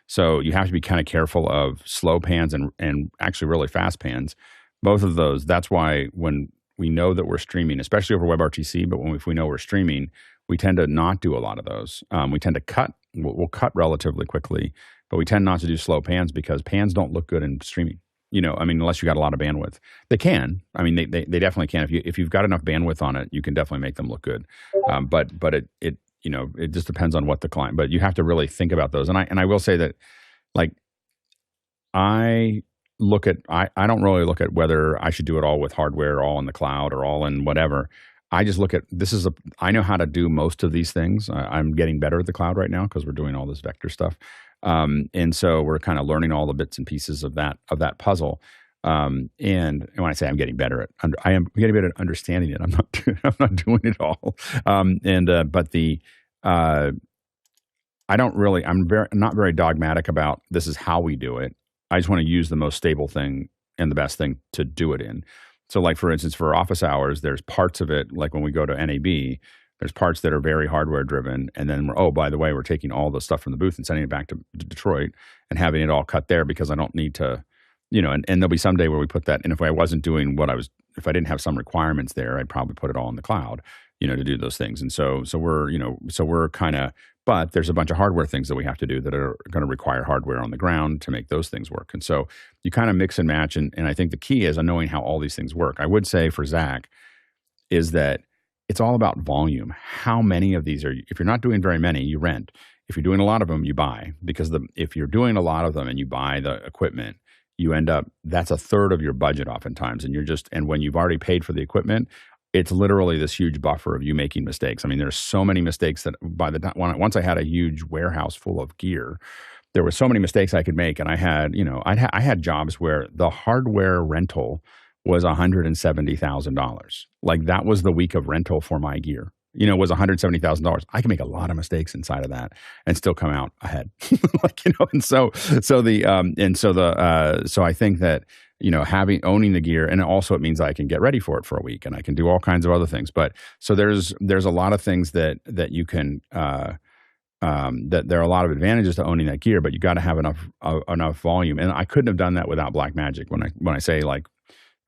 So you have to be kind of careful of slow pans and actually really fast pans. Both of those, that's why when we know that we're streaming, especially over WebRTC, but if we know we're streaming, we tend to not do a lot of those. We tend to cut. We'll cut relatively quickly, but we tend not to do slow pans because pans don't look good in streaming. Unless you got a lot of bandwidth. They can. I mean, they definitely can. If you've got enough bandwidth on it, you can definitely make them look good. But it just depends on what the client. But you have to really think about those. And I will say that, like, I don't really look at whether I should do it all with hardware, all in the cloud, or all in whatever. I just look at I know how to do most of these things. I'm getting better at the cloud right now because we're doing all this vector stuff. And so we're kind of learning all the bits and pieces of that puzzle. And when I say I'm getting better at, I am getting better at understanding it. I'm not doing it all. I'm not very dogmatic about this is how we do it. I just want to use the most stable thing and the best thing to do it in. So, like, for instance, for office hours, there's parts of it, like when we go to NAB, there's parts that are very hardware driven. And then by the way, we're taking all the stuff from the booth and sending it back to Detroit and having it all cut there because I don't need to, and there'll be some day where we put that. And if I wasn't doing if I didn't have some requirements there, I'd probably put it all in the cloud, to do those things. And so we're kind of, but there's a bunch of hardware things that we have to do that are going to require hardware on the ground to make those things work. And so you kind of mix and match. And I think the key is knowing how all these things work. I would say for Zach is that it's all about volume. How many of these if you're not doing very many, you rent. If you're doing a lot of them, you buy. Because if you're doing a lot of them and you buy the equipment, you end up, that's a third of your budget oftentimes. And when you've already paid for the equipment, it's literally this huge buffer of you making mistakes. I mean, there's so many mistakes that by the time, once I had a huge warehouse full of gear, there were so many mistakes I could make. And I had, I had jobs where the hardware rental was $170,000. Like, that was the week of rental for my gear. Was $170,000. I can make a lot of mistakes inside of that and still come out ahead. So I think that, owning the gear, and also it means I can get ready for it for a week and I can do all kinds of other things. But so there's a lot of things that you can, that there are a lot of advantages to owning that gear, but you got to have enough volume. And I couldn't have done that without Blackmagic. When I say, like,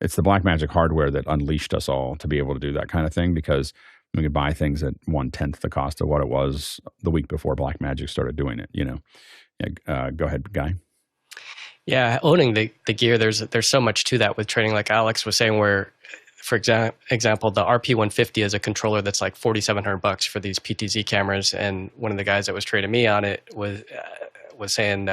it's the Blackmagic hardware that unleashed us all to be able to do that kind of thing, because we could buy things at 1/10 the cost of what it was the week before Blackmagic started doing it. Go ahead, Guy. Yeah, owning the gear, there's so much to that with training, like Alex was saying, where, for example, the RP150 is a controller that's like $4,700 for these PTZ cameras, and one of the guys that was training me on it was saying,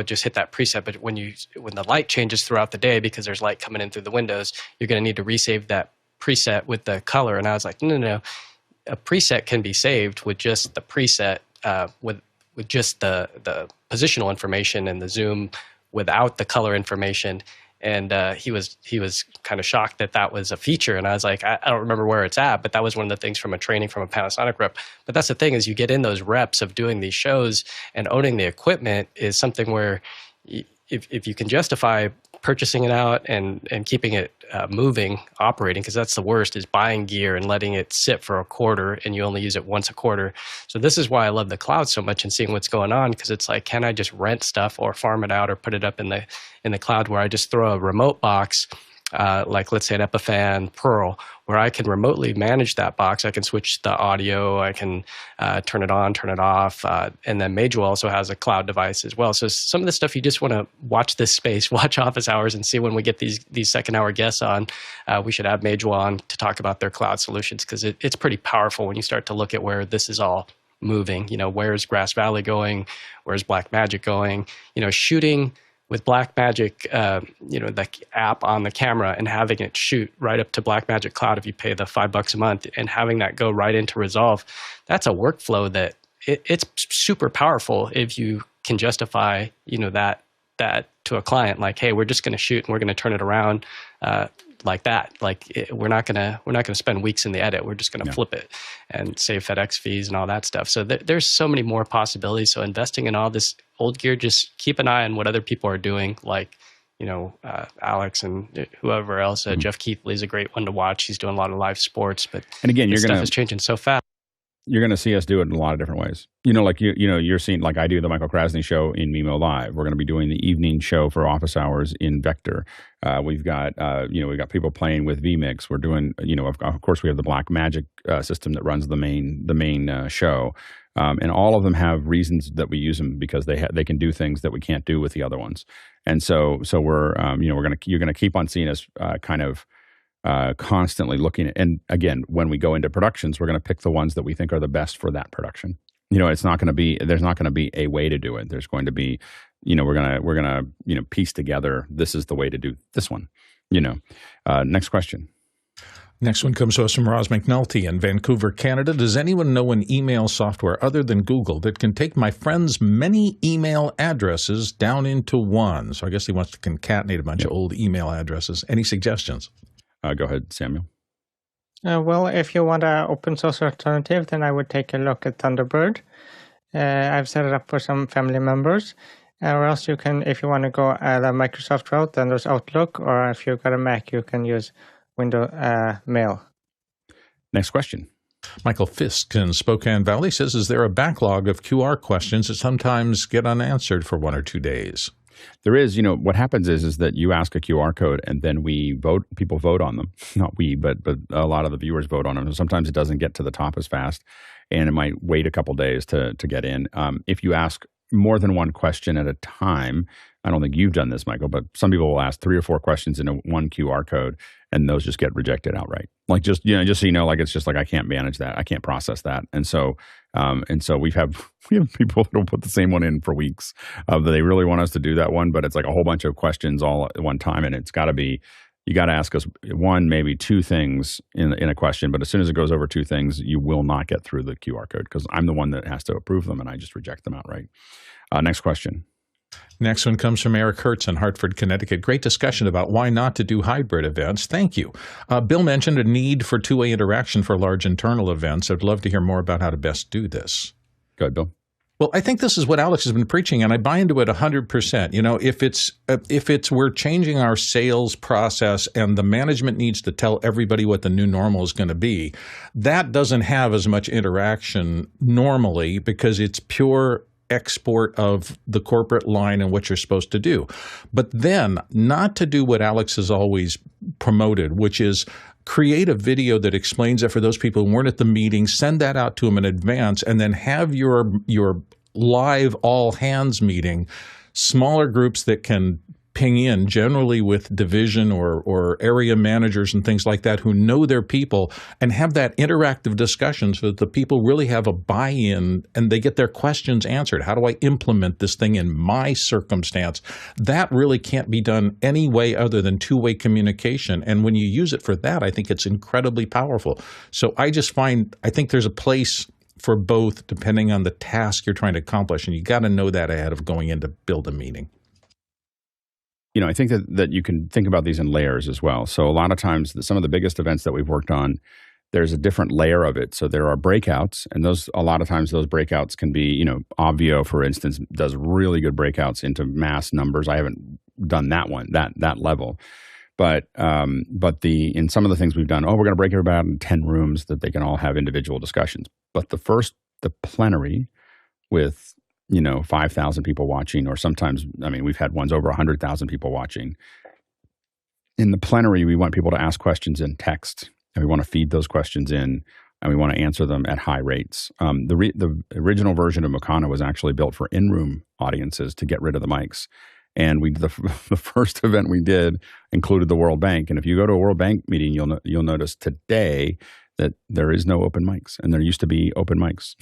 just hit that preset, but when the light changes throughout the day because there's light coming in through the windows, you're going to need to resave that preset with the color. And I was like, no, a preset can be saved with just the preset, with just the positional information and the zoom without the color information. And he was kind of shocked that was a feature. And I was like, I don't remember where it's at, but that was one of the things from a training from a Panasonic rep. But that's the thing, is you get in those reps of doing these shows, and owning the equipment is something where if you can justify purchasing it out and keeping it moving, operating, because that's the worst, is buying gear and letting it sit for a quarter and you only use it once a quarter. So this is why I love the cloud so much and seeing what's going on, because it's like, can I just rent stuff or farm it out or put it up in the cloud, where I just throw a remote box, like let's say an Epiphan Pearl, where I can remotely manage that box. I can switch the audio, I can turn it on, turn it off, and then Major also has a cloud device as well. So some of the stuff you just want to watch this space, watch office hours, and see when we get these second hour guests on. We should have Major on to talk about their cloud solutions, because it's pretty powerful when you start to look at where this is all moving. Where's Grass Valley going? Where's Blackmagic going? Shooting with Blackmagic, the app on the camera and having it shoot right up to Blackmagic Cloud if you pay the $5 a month, and having that go right into Resolve, that's a workflow that it's super powerful if you can justify, that to a client, like, hey, we're just going to shoot and we're going to turn it around like that. Like, we're not gonna spend weeks in the edit. We're just going to flip it and save FedEx fees and all that stuff. So there's so many more possibilities. So investing in all this old gear, just keep an eye on what other people are doing. Like, Alex and whoever else. Jeff Keithley is a great one to watch. He's doing a lot of live sports, but stuff is changing so fast. You're going to see us do it in a lot of different ways. You're seeing, like I do the Michael Krasny show in Mimo Live. We're going to be doing the evening show for office hours in Vector. We've got people playing with Vmix. We're doing, of course, we have the Blackmagic system that runs the main show. And all of them have reasons that we use them, because they can do things that we can't do with the other ones. And so we're you're going to keep on seeing us kind of constantly looking at, and again, when we go into productions, we're going to pick the ones that we think are the best for that production. It's not going to be, there's not going to be a way to do it. There's going to be, we're going to piece together, this is the way to do this one. Next question. Next one comes to us from Roz McNulty in Vancouver, Canada. Does anyone know an email software other than Google that can take my friend's many email addresses down into one? So I guess he wants to concatenate a bunch of old email addresses. Any suggestions? Go ahead, Samuel. Well, if you want an open source alternative, then I would take a look at Thunderbird. I've set it up for some family members. Or else you can, if you want to go the Microsoft route, then there's Outlook. Or if you've got a Mac, you can use Windows Mail. Next question. Michael Fisk in Spokane Valley says, is there a backlog of QR questions that sometimes get unanswered for 1 or 2 days? There is. What happens is that you ask a QR code and then people vote on them. Not we, but a lot of the viewers vote on them. So sometimes it doesn't get to the top as fast, and it might wait a couple days to get in. If you ask more than one question at a time, I don't think you've done this, Michael, but some people will ask 3 or 4 questions in one QR code, and those just get rejected outright. Like just so you know, like it's just like I can't manage that, I can't process that, and so we have people that will put the same one in for weeks. They really want us to do that one, but it's like a whole bunch of questions all at one time, and it's got to be. You got to ask us 1, maybe 2 things in a question, but as soon as it goes over 2 things, you will not get through the QR code because I'm the one that has to approve them, and I just reject them outright. Next question. Next one comes from Eric Hertz in Hartford, Connecticut. Great discussion about why not to do hybrid events. Thank you. Bill mentioned a need for two-way interaction for large internal events. I'd love to hear more about how to best do this. Go ahead, Bill. Well, I think this is what Alex has been preaching, and I buy into it 100%. If it's we're changing our sales process and the management needs to tell everybody what the new normal is going to be, that doesn't have as much interaction normally because it's pure export of the corporate line and what you're supposed to do. But then not to do what Alex has always promoted, which is create a video that explains it for those people who weren't at the meeting, send that out to them in advance, and then have your live all hands meeting, smaller groups that can ping in, generally with division or area managers and things like that who know their people, and have that interactive discussion so that the people really have a buy-in and they get their questions answered. How do I implement this thing in my circumstance? That really can't be done any way other than two-way communication. And when you use it for that, I think it's incredibly powerful. So I think there's a place for both depending on the task you're trying to accomplish. And you got to know that ahead of going in to build a meeting. I think that you can think about these in layers as well. So a lot of times, some of the biggest events that we've worked on, there's a different layer of it. So there are breakouts, and a lot of times those breakouts can be, Obvio, for instance, does really good breakouts into mass numbers. I haven't done that one, that level. But in some of the things we've done, we're going to break everybody out in 10 rooms that they can all have individual discussions. But the plenary with 5,000 people watching, or sometimes, we've had ones over 100,000 people watching. In the plenary, we want people to ask questions in text, and we want to feed those questions in, and we want to answer them at high rates. The original version of Mokana was actually built for in-room audiences to get rid of the mics. And the first event we did included the World Bank. And if you go to a World Bank meeting, you'll notice today that there is no open mics, and there used to be open mics.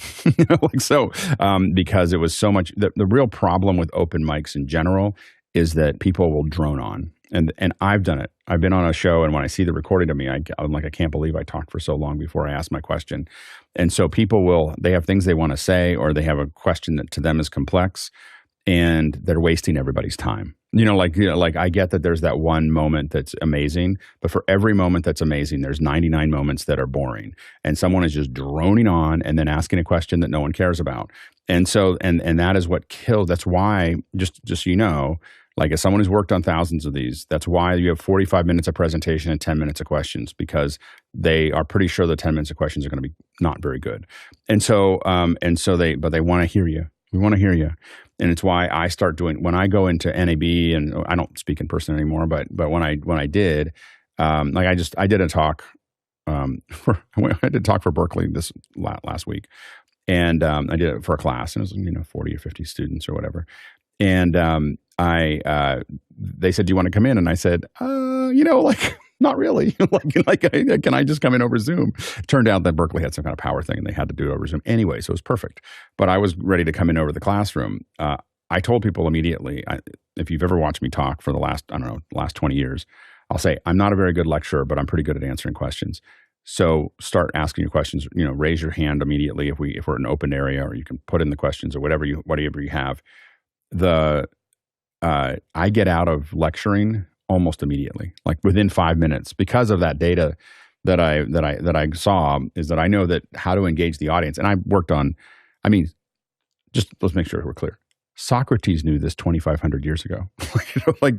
Because it was so much. The real problem with open mics in general is that people will drone on, and I've done it. I've been on a show, and when I see the recording of me, I'm like, I can't believe I talked for so long before I asked my question. And so they have things they want to say, or they have a question that to them is complex, and they're wasting everybody's time. I get that there's that one moment that's amazing, but for every moment that's amazing, there's 99 moments that are boring. And someone is just droning on and then asking a question that no one cares about. And so, and that is what killed. That's why, just so as someone who's worked on thousands of these, that's why you have 45 minutes of presentation and 10 minutes of questions, because they are pretty sure the 10 minutes of questions are going to be not very good. And so they want to hear you. We want to hear you. And it's why I start doing, when I go into NAB, and I don't speak in person anymore, but when I did, I did a talk, I did a talk for Berkeley this last week, and I did it for a class, and it was 40 or 50 students or whatever. And they said, "Do you want to come in?" And I said, not really. Can I just come in over Zoom? Turned out that Berkeley had some kind of power thing and they had to do it over Zoom anyway, so it was perfect. But I was ready to come in over the classroom. I told people immediately, if you've ever watched me talk for the last 20 years, I'll say, I'm not a very good lecturer, but I'm pretty good at answering questions. So start asking your questions, raise your hand immediately if we're in an open area, or you can put in the questions or whatever you have. I get out of lecturing almost immediately, like within 5 minutes, because of that data that I saw, is that I know that how to engage the audience. And I worked on, just let's make sure we're clear. Socrates knew this 2,500 years ago,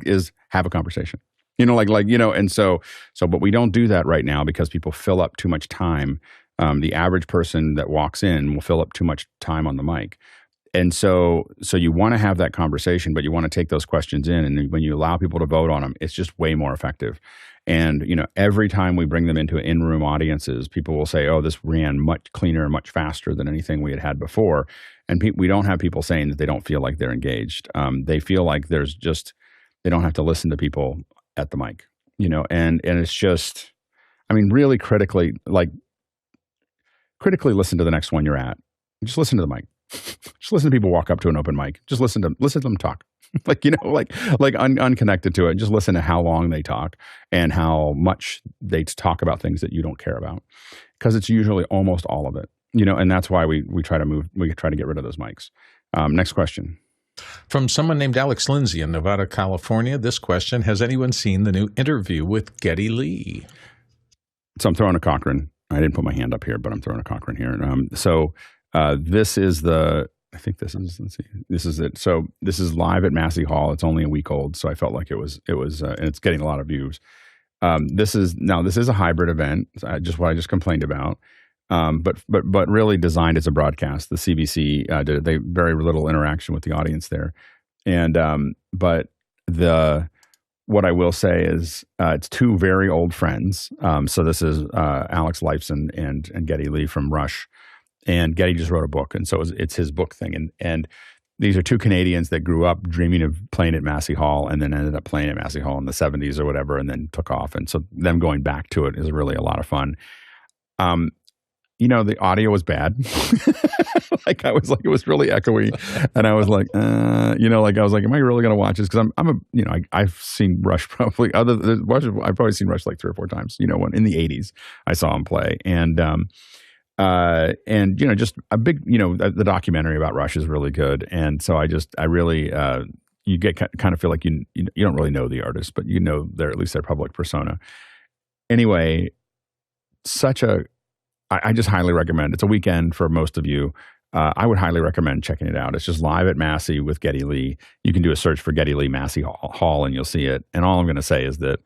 is have a conversation, and so, but we don't do that right now because people fill up too much time. The average person that walks in will fill up too much time on the mic. And so you want to have that conversation, but you want to take those questions in. And when you allow people to vote on them, it's just way more effective. And, every time we bring them into in-room audiences, people will say, oh, this ran much cleaner and much faster than anything we had before. And we don't have people saying that they don't feel like they're engaged. They feel like they don't have to listen to people at the mic, and it's just, really critically listen to the next one you're at. Just listen to the mic. Just listen to people walk up to an open mic. Just listen to them talk. Unconnected to it. Just listen to how long they talk and how much they talk about things that you don't care about, because it's usually almost all of it. And that's why we try to get rid of those mics. Next question. From someone named Alex Lindsay in Nevada, California, this question: has anyone seen the new interview with Geddy Lee? So I'm throwing a Cochran. I didn't put my hand up here, but I'm throwing a Cochran here. This is this is it. So this is live at Massey Hall. It's only a week old, so I felt like it was, and it's getting a lot of views. This is a hybrid event, just what I just complained about. But really designed as a broadcast. The CBC did they very little interaction with the audience there, and but what I will say is it's two very old friends. So this is Alex Lifeson and Geddy Lee from Rush, and Geddy just wrote a book, and so it's his book thing, and these are two Canadians that grew up dreaming of playing at Massey Hall, and then ended up playing at Massey Hall in the 70s or whatever, and then took off, and so them going back to it is really a lot of fun. The audio was bad. I was like, it was really echoey. And I was like, I was like, am I really going to watch this? Because I've seen Rush probably, I've probably seen Rush like 3 or 4 times, when in the 80s I saw him play. And just a big, the documentary about Rush is really good. And so I really, you get kind of feel like you don't really know the artist, but at least their public persona. Anyway, I just highly recommend. It's a weekend for most of you. I would highly recommend checking it out. It's just live at Massey with Geddy Lee. You can do a search for Geddy Lee Massey Hall and you'll see it. And all I'm going to say is that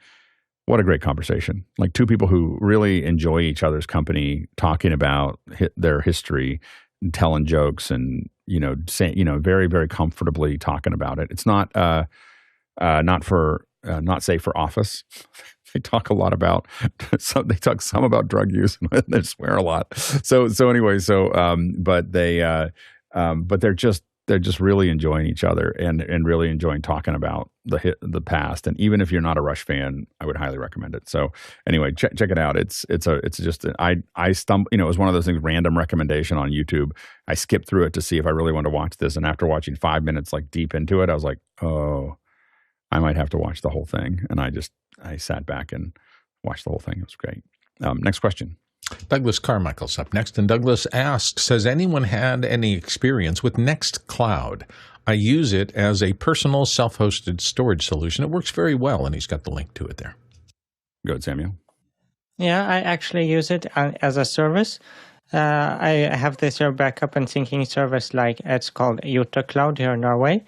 what a great conversation. Like two people who really enjoy each other's company, talking about their history, telling jokes, and very, very comfortably talking about it. It's not safe for office. They talk a lot about some about drug use, and they swear a lot. But they're just really enjoying each other and really enjoying talking about the past. And even if you're not a Rush fan, I would highly recommend it. So anyway, check it out. It was one of those things, random recommendation on YouTube. I skipped through it to see if I really wanted to watch this, and after watching 5 minutes like deep into it, I was like, oh, I might have to watch the whole thing. And I sat back and watched the whole thing. It was great. Next question. Douglas Carmichael's up next. And Douglas asks, has anyone had any experience with Nextcloud? I use it as a personal self-hosted storage solution. It works very well, and he's got the link to it there. Go ahead, Samuel. Yeah, I actually use it as a service. I have this backup and syncing service, like it's called NDITools here in Norway.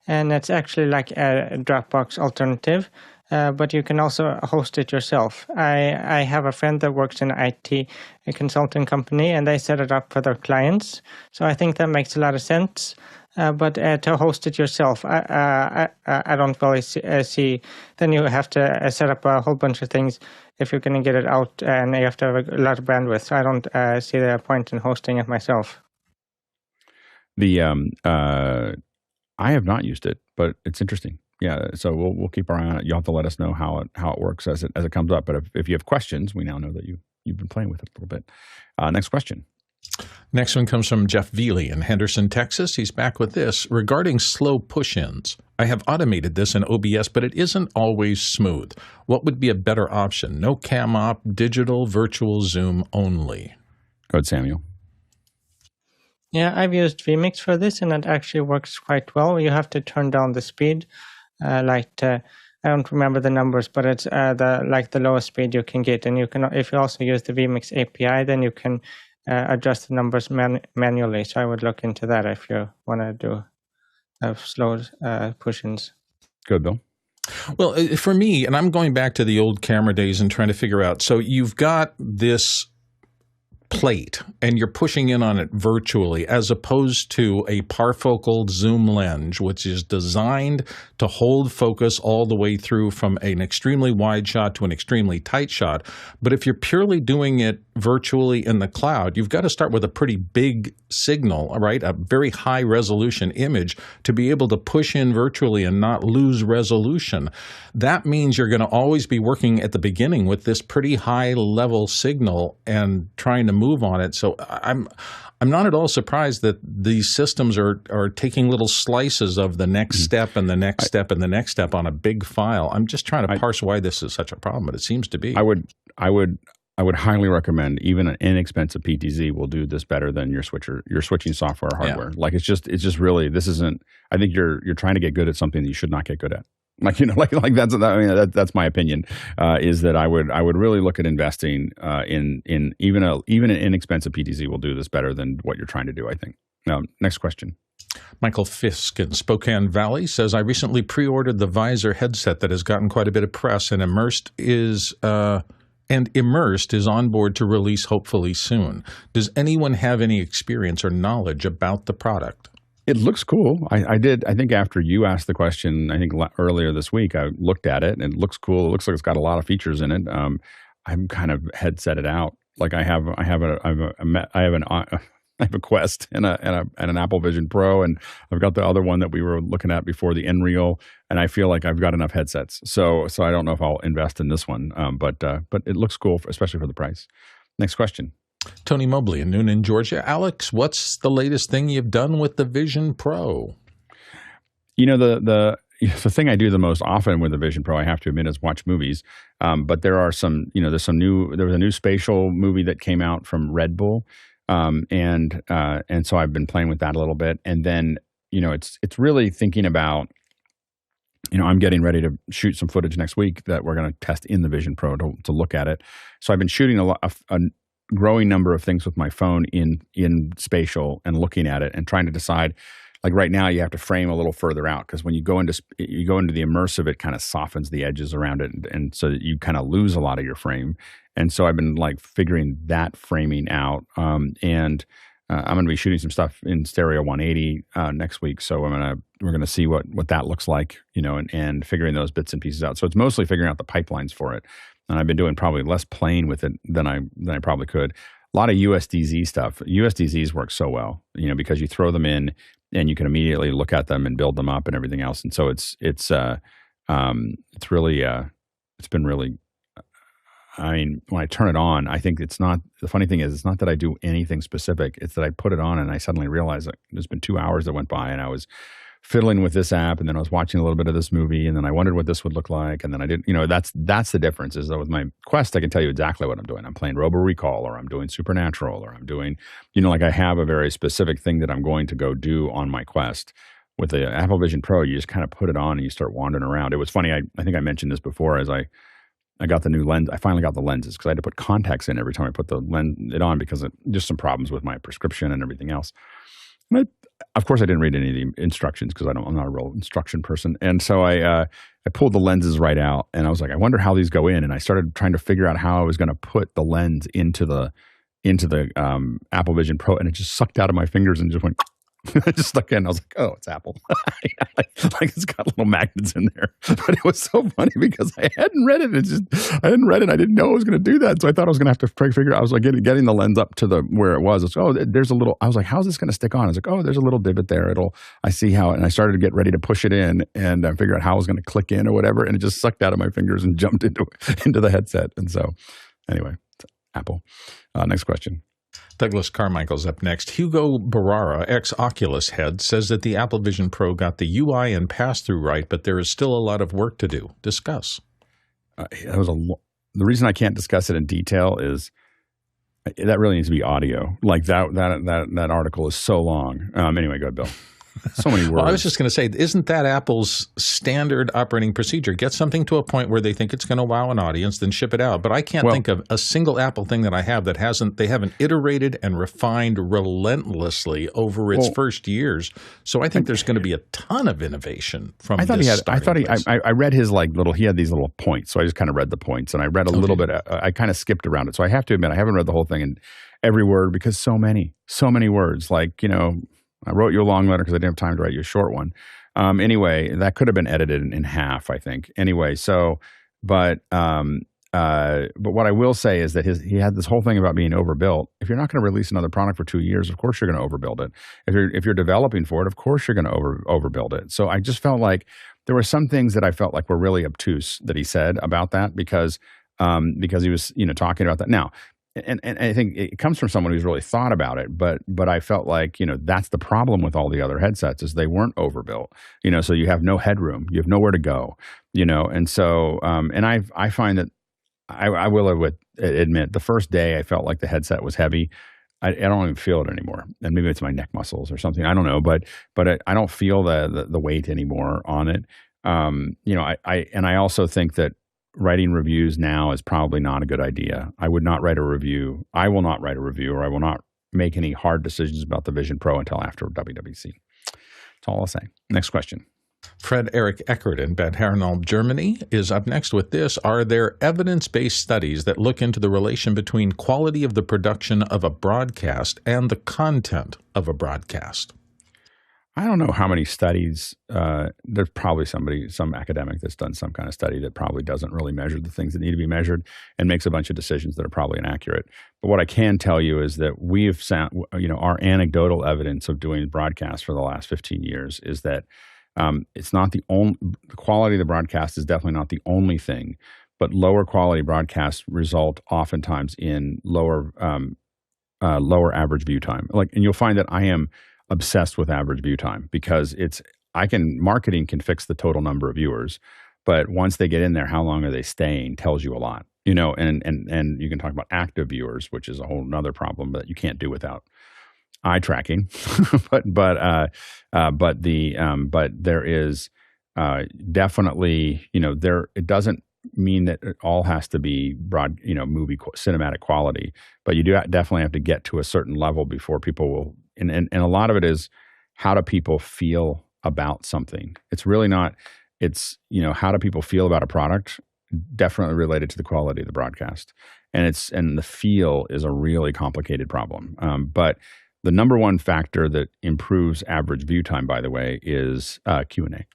And it's actually like a Dropbox alternative, but you can also host it yourself. I have a friend that works in an IT consulting company, and they set it up for their clients. So I think that makes a lot of sense. But to host it yourself, I don't really see. Then you have to set up a whole bunch of things if you're going to get it out, and you have to have a lot of bandwidth. So I don't see the point in hosting it myself. I have not used it, but it's interesting. Yeah, so we'll keep our eye on it. You'll have to let us know how it works as it comes up. But if you have questions, we now know that you've been playing with it a little bit. Next question. Next one comes from Jeff Veely in Henderson, Texas. He's back with this. Regarding slow push-ins, I have automated this in OBS, but it isn't always smooth. What would be a better option? No cam op, digital, virtual zoom only. Go ahead, Samuel. Yeah, I've used Vmix for this, and it actually works quite well. You have to turn down the speed. I don't remember the numbers, but it's the lowest speed you can get. And you can, if you also use the Vmix API, then you can adjust the numbers manually. So I would look into that if you want to do slow push-ins. Good, Bill. Well, for me, and I'm going back to the old camera days and trying to figure out, so you've got this plate and you're pushing in on it virtually as opposed to a parfocal zoom lens, which is designed to hold focus all the way through from an extremely wide shot to an extremely tight shot. But if you're purely doing it virtually in the cloud, you've got to start with a pretty big signal, right? A very high resolution image to be able to push in virtually and not lose resolution. That means you're going to always be working at the beginning with this pretty high level signal and trying to move on it. So I'm not at all surprised that these systems are taking little slices of the next step and the next step and the next step on a big file. I'm just trying to parse why this is such a problem, but it seems to be. I would highly recommend even an inexpensive PTZ will do this better than your switching software or hardware. Yeah. Like it's just really, this isn't, I think you're trying to get good at something that you should not get good at. Like, that's my opinion, is that I would really look at investing in even an inexpensive PTZ will do this better than what you're trying to do, I think. Next question. Michael Fisk in Spokane Valley says, I recently pre-ordered the visor headset that has gotten quite a bit of press, and Immersed is on board to release hopefully soon. Does anyone have any experience or knowledge about the product? It looks cool. I did. I think after you asked the question, I think earlier this week, I looked at it and it looks cool. It looks like it's got a lot of features in it. I'm kind of headsetted out. Like I have a Quest and an Apple Vision Pro, and I've got the other one that we were looking at before, the Nreal, and I feel like I've got enough headsets. So I don't know if I'll invest in this one, but it looks cool, especially for the price. Next question. Tony Mobley in Noonan, Georgia. Alex, what's the latest thing you've done with the Vision Pro? You know, the thing I do the most often with the Vision Pro, I have to admit, is watch movies. But there are some, there was a new spatial movie that came out from Red Bull. And so I've been playing with that a little bit. And then, it's really thinking about, I'm getting ready to shoot some footage next week that we're going to test in the Vision Pro to look at it. So I've been shooting a growing number of things with my phone in spatial and looking at it and trying to decide. Like right now, you have to frame a little further out because when you go into the immersive, it kind of softens the edges around it, and so that you kind of lose a lot of your frame. And so I've been like figuring that framing out. And I'm going to be shooting some stuff in stereo 180 next week. So we're gonna see what that looks like, and figuring those bits and pieces out. So it's mostly figuring out the pipelines for it. And I've been doing probably less playing with it than I probably could. A lot of USDZ stuff. USDZs work so well, because you throw them in and you can immediately look at them and build them up and everything else. And so it's been really. I mean, when I turn it on, I think it's not. The funny thing is, it's not that I do anything specific. It's that I put it on and I suddenly realize that there's been 2 hours that went by and I was fiddling with this app, and then I was watching a little bit of this movie, and then I wondered what this would look like, and then I didn't. That's the difference. Is that with my Quest, I can tell you exactly what I'm doing. I'm playing Robo Recall, or I'm doing Supernatural, or I'm doing, like I have a very specific thing that I'm going to go do on my Quest. With the Apple Vision Pro, you just kind of put it on and you start wandering around. It was funny. I think I mentioned this before. As I got the new lens, I finally got the lenses because I had to put contacts in every time I put it on because of just some problems with my prescription and everything else. And of course, I didn't read any of the instructions because I'm not a real instruction person. And so I pulled the lenses right out, and I was like, I wonder how these go in. And I started trying to figure out how I was going to put the lens into the Apple Vision Pro, and it just sucked out of my fingers and just went I just stuck in. I was like, oh, it's Apple. like it's got little magnets in there. But it was so funny because I hadn't read it. I hadn't read it. I didn't know I was going to do that. So I thought I was going to have to figure out. I was like getting the lens up to where it was. There's a little. I was like, how's this going to stick on? I was like, oh, there's a little divot there. I see how. And I started to get ready to push it in and figure out how I was going to click in or whatever. And it just sucked out of my fingers and jumped into the headset. And so, anyway, Apple. Next question. Douglas Carmichael's up next. Hugo Barra, ex-Oculus head, says that the Apple Vision Pro got the UI and pass-through right, but there is still a lot of work to do. Discuss. The reason I can't discuss it in detail is that really needs to be audio. Like that article is so long. Anyway, go ahead, Bill. So many words. Well, I was just going to say, isn't that Apple's standard operating procedure? Get something to a point where they think it's going to wow an audience, then ship it out. But I can't think of a single Apple thing that I have that they haven't iterated and refined relentlessly over its first years. So I think there's going to be a ton of innovation from this. I read his he had these little points. So I just kind of read the points and I read a little bit. I kind of skipped around it. So I have to admit, I haven't read the whole thing in every word because so many words. I wrote you a long letter because I didn't have time to write you a short one. Anyway, that could have been edited in half, I think. Anyway, but what I will say is that he had this whole thing about being overbuilt. If you're not going to release another product for 2 years, of course you're going to overbuild it. If you're developing for it, of course you're going to overbuild it. So I just felt like there were some things that I felt like were really obtuse that he said about that because he was talking about that. Now, and I think it comes from someone who's really thought about it, but I felt like, that's the problem with all the other headsets is they weren't overbuilt, so you have no headroom, you have nowhere to go, and so, and I find that I will admit the first day I felt like the headset was heavy. I don't even feel it anymore. And maybe it's my neck muscles or something. I don't know, but I don't feel the weight anymore on it. I also think that writing reviews now is probably not a good idea. I would not write a review. I will not write a review, or I will not make any hard decisions about the Vision Pro until after WWDC. That's all I'll say. Next question. Fred Eric Eckert in Bad Herrenalb, Germany, is up next with this. Are there evidence-based studies that look into the relation between quality of the production of a broadcast and the content of a broadcast? I don't know how many studies. There's probably some academic that's done some kind of study that probably doesn't really measure the things that need to be measured and makes a bunch of decisions that are probably inaccurate. But what I can tell you is that we've found, our anecdotal evidence of doing broadcasts for the last 15 years is that it's not the quality of the broadcast is definitely not the only thing, but lower quality broadcasts result oftentimes in lower average view time. And you'll find that I am obsessed with average view time because marketing can fix the total number of viewers, but once they get in there, how long are they staying tells you a lot, and you can talk about active viewers, which is a whole nother problem that you can't do without eye tracking. but there is definitely, it doesn't mean that it all has to be broad, movie cinematic quality, but you do definitely have to get to a certain level before people will. And a lot of it is how do people feel about something? It's really not, how do people feel about a product? Definitely related to the quality of the broadcast. And the feel is a really complicated problem. But the number one factor that improves average view time, by the way, is Q&A.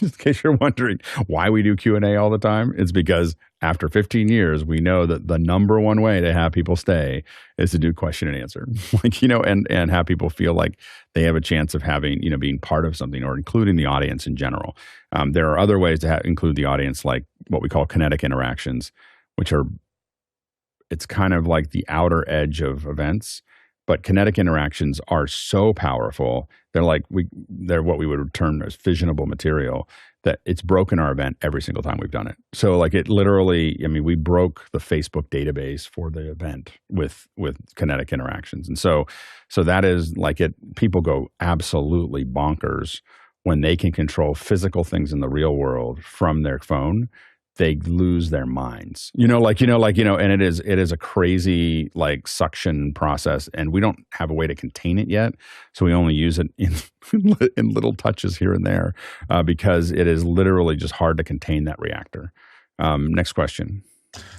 In case you're wondering why we do Q&A all the time, it's because after 15 years, we know that the number one way to have people stay is to do question and answer, and have people feel like they have a chance of having, being part of something or including the audience in general. There are other ways to include the audience, like what we call kinetic interactions, it's kind of like the outer edge of events. But kinetic interactions are so powerful. They're what we would term as fissionable material that it's broken our event every single time we've done it. So it literally, we broke the Facebook database for the event with kinetic interactions. And so that is people go absolutely bonkers when they can control physical things in the real world from their phone. They lose their minds, and it is a crazy suction process, and we don't have a way to contain it yet. So we only use it in little touches here and there, because it is literally just hard to contain that reactor. Next question.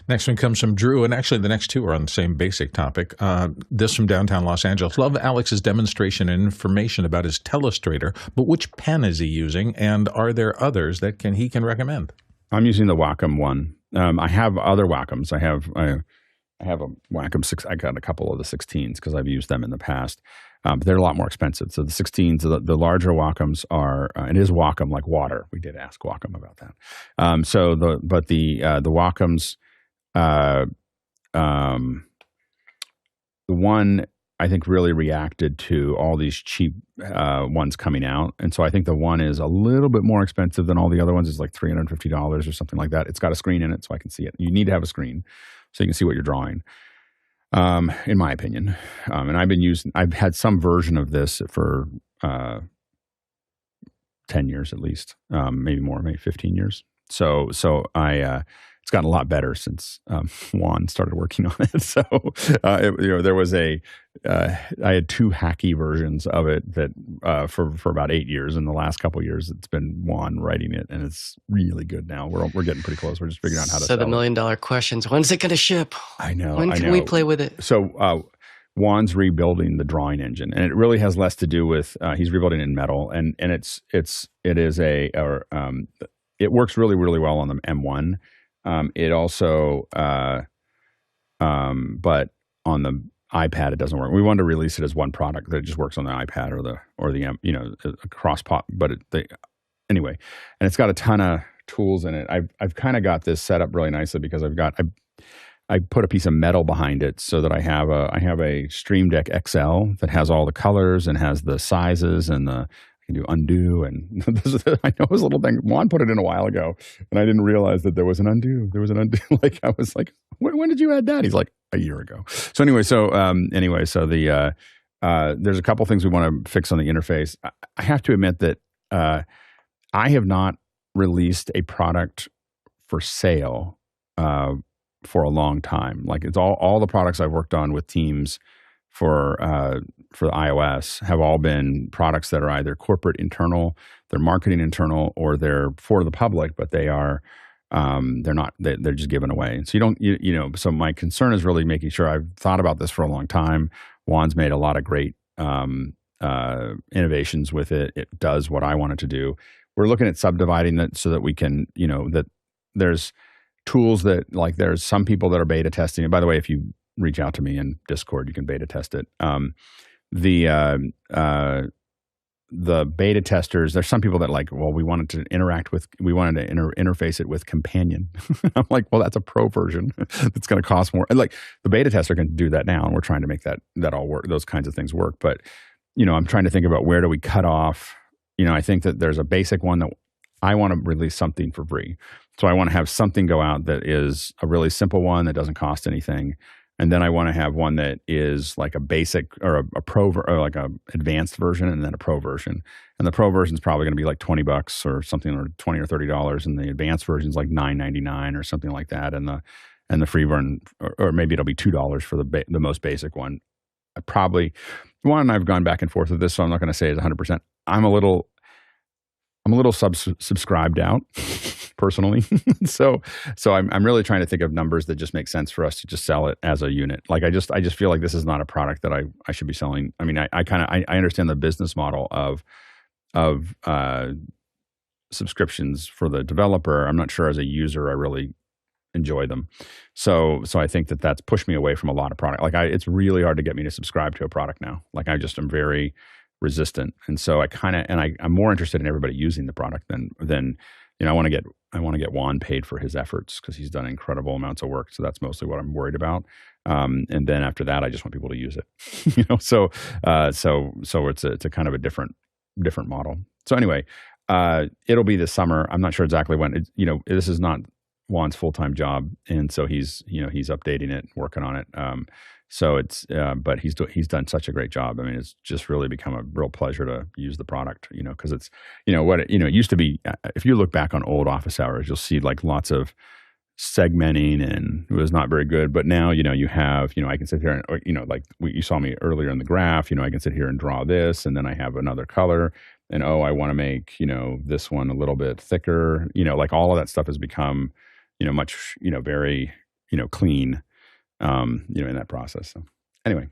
Next one comes from Drew, and actually the next two are on the same basic topic. This from downtown Los Angeles. Love Alex's demonstration and information about his Telestrator, but which pen is he using, and are there others that he can recommend? I'm using the Wacom one. I have other Wacoms. I have a Wacom 6. I got a couple of the 16s because I've used them in the past. But they're a lot more expensive. So the 16s, the larger Wacoms are, it is Wacom like water. We did ask Wacom about that. The Wacoms, the one I think really reacted to all these cheap ones coming out. And so I think the one is a little bit more expensive than all the other ones. It's like $350 or something like that. It's got a screen in it so I can see it. You need to have a screen so you can see what you're drawing. In my opinion. And I've had some version of this for 10 years at least, maybe more, maybe 15 years. So it's gotten a lot better since Juan started working on it. So, there was I had two hacky versions of it that for about 8 years. In the last couple of years, it's been Juan writing it, and it's really good now. We're getting pretty close. We're just figuring out how to sell it. So the $1 million questions, when's it going to ship? I know. When can we play with it? So Juan's rebuilding the drawing engine, and it really has less to do with he's rebuilding in metal, and it works really, really well on the M1. It also, but on the iPad, it doesn't work. We wanted to release it as one product that just works on the iPad or the a cross pop. But anyway, and it's got a ton of tools in it. I've kind of got this set up really nicely because I put a piece of metal behind it so that I have a Stream Deck XL that has all the colors and has the sizes and I can do undo, and I know it was a little thing. Juan put it in a while ago, and I didn't realize that there was an undo. Like I was like, when did you add that? He's like, a year ago. So anyway, the there's a couple things we want to fix on the interface. I have to admit that I have not released a product for sale for a long time. Like it's all the products I've worked on with teams for the iOS have all been products that are either corporate internal, they're marketing internal, or they're for the public, but they're just given away. So so my concern is really making sure. I've thought about this for a long time. Juan's made a lot of great innovations with it. It does what I want it to do. We're looking at subdividing it so that we can, that there's tools that, like, there's some people that are beta testing. And by the way, if you reach out to me in Discord, you can beta test it. The beta testers, there's some people that we wanted to interface it with Companion. I'm like, well, that's a pro version. It's going to cost more. And like the beta tester can do that now, and we're trying to make that all work, those kinds of things work. But, I'm trying to think about where do we cut off. I think that there's a basic one that I want to release something for free. So I want to have something go out that is a really simple one that doesn't cost anything. And then I want to have one that is like a basic or a pro or like a advanced version, and then a pro version. And the pro version is probably going to be like $20 or something, or $20 or $30, and the advanced version is like $9.99 or something like that. And the free version, or maybe it'll be $2 for the most basic one. I've gone back and forth with this, so I'm not going to say it's 100%. I'm a little subscribed out personally. so I'm really trying to think of numbers that just make sense for us to just sell it as a unit. Like I just feel like this is not a product that I should be selling. I mean, I understand the business model of subscriptions for the developer. I'm not sure as a user I really enjoy them. So I think that that's pushed me away from a lot of product. Like it's really hard to get me to subscribe to a product now. Like I just am very resistant. And so I'm more interested in everybody using the product than I want to get Juan paid for his efforts, because he's done incredible amounts of work. So that's mostly what I'm worried about. And then after that, I just want people to use it. So it's a kind of a different model. So anyway, it'll be this summer. I'm not sure exactly when. This is not Juan's full-time job, and so he's updating it, working on it. But he's done such a great job. I mean, it's just really become a real pleasure to use the product, because it's, it used to be, if you look back on old office hours, you'll see like lots of segmenting, and it was not very good. But now, you have, I can sit here and, like you saw me earlier in the graph, I can sit here and draw this, and then I have another color, and I want to make, this one a little bit thicker, like all of that stuff has become, much, very, clean, in that process. So anyway,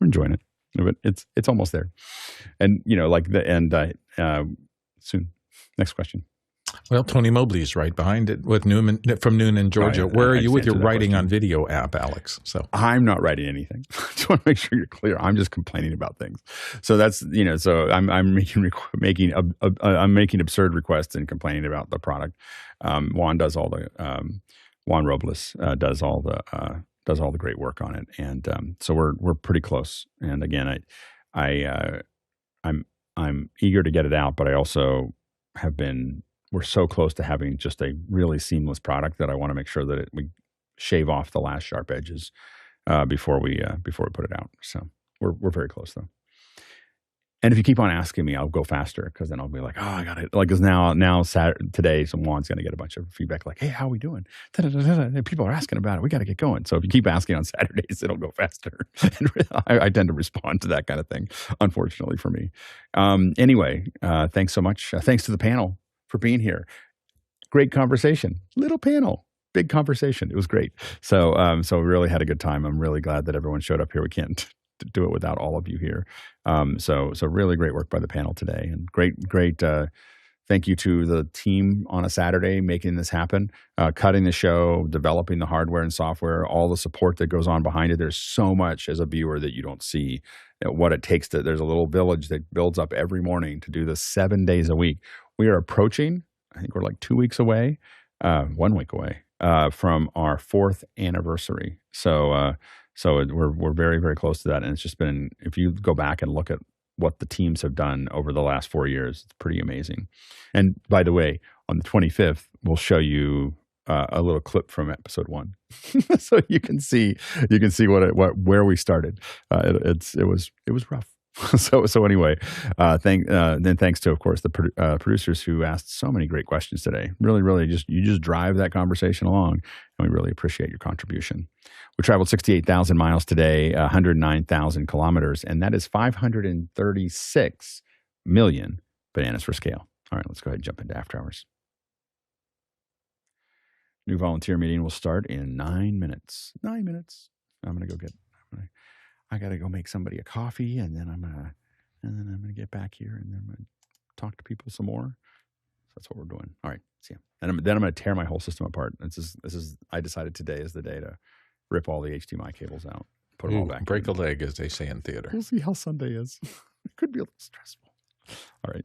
we're enjoying it, but it's almost there. And, soon. Next question. Well, Tony Mobley's right behind it with Newman from Noonan, Georgia. Where are you with your writing on video app, Alex? So I'm not writing anything. I just want to make sure you're clear. I'm just complaining about things. So that's So I'm making absurd requests and complaining about the product. Juan does all the Juan Robles does all the great work on it, and so we're pretty close. And again, I'm eager to get it out, but I also we're so close to having just a really seamless product that I want to make sure that we shave off the last sharp edges before we put it out. So we're very close though. And if you keep on asking me, I'll go faster, because then I'll be like, oh, I got it. Like, because now today, someone's going to get a bunch of feedback like, hey, how are we doing? People are asking about it. We got to get going. So if you keep asking on Saturdays, it'll go faster. And I tend to respond to that kind of thing, unfortunately for me. Anyway, thanks so much. Thanks to the panel for being here. Great conversation. Little panel. Big conversation. It was great. So we really had a good time. I'm really glad that everyone showed up here. We can't do it without all of you here. So really great work by the panel today, and great thank you to the team on a Saturday making this happen, cutting the show, developing the hardware and software, all the support that goes on behind it. There's so much as a viewer that you don't see what it takes there's a little village that builds up every morning to do this 7 days a week. We are approaching, I think we're like 2 weeks away, 1 week away from our 4th anniversary. So we're very, very close to that. And it's just been, if you go back and look at what the teams have done over the last 4 years, it's pretty amazing. And by the way, on the 25th, we'll show you a little clip from episode 1, so you can see where we started. It was rough. So anyway, thanks to, of course, the producers who asked so many great questions today. Really, you just drive that conversation along, and we really appreciate your contribution. We traveled 68,000 miles today, 109,000 kilometers, and that is 536 million bananas for scale. All right, let's go ahead and jump into After Hours. New volunteer meeting will start in 9 minutes. 9 minutes. I'm going to go I got to go make somebody a coffee, and then I'm gonna get back here, and then I'm gonna talk to people some more. So that's what we're doing. All right, see ya. And then I'm gonna tear my whole system apart. This is I decided today is the day to rip all the HDMI cables out, put them all back. Break a leg, as they say in theater. We'll see how Sunday is. It could be a little stressful. All right.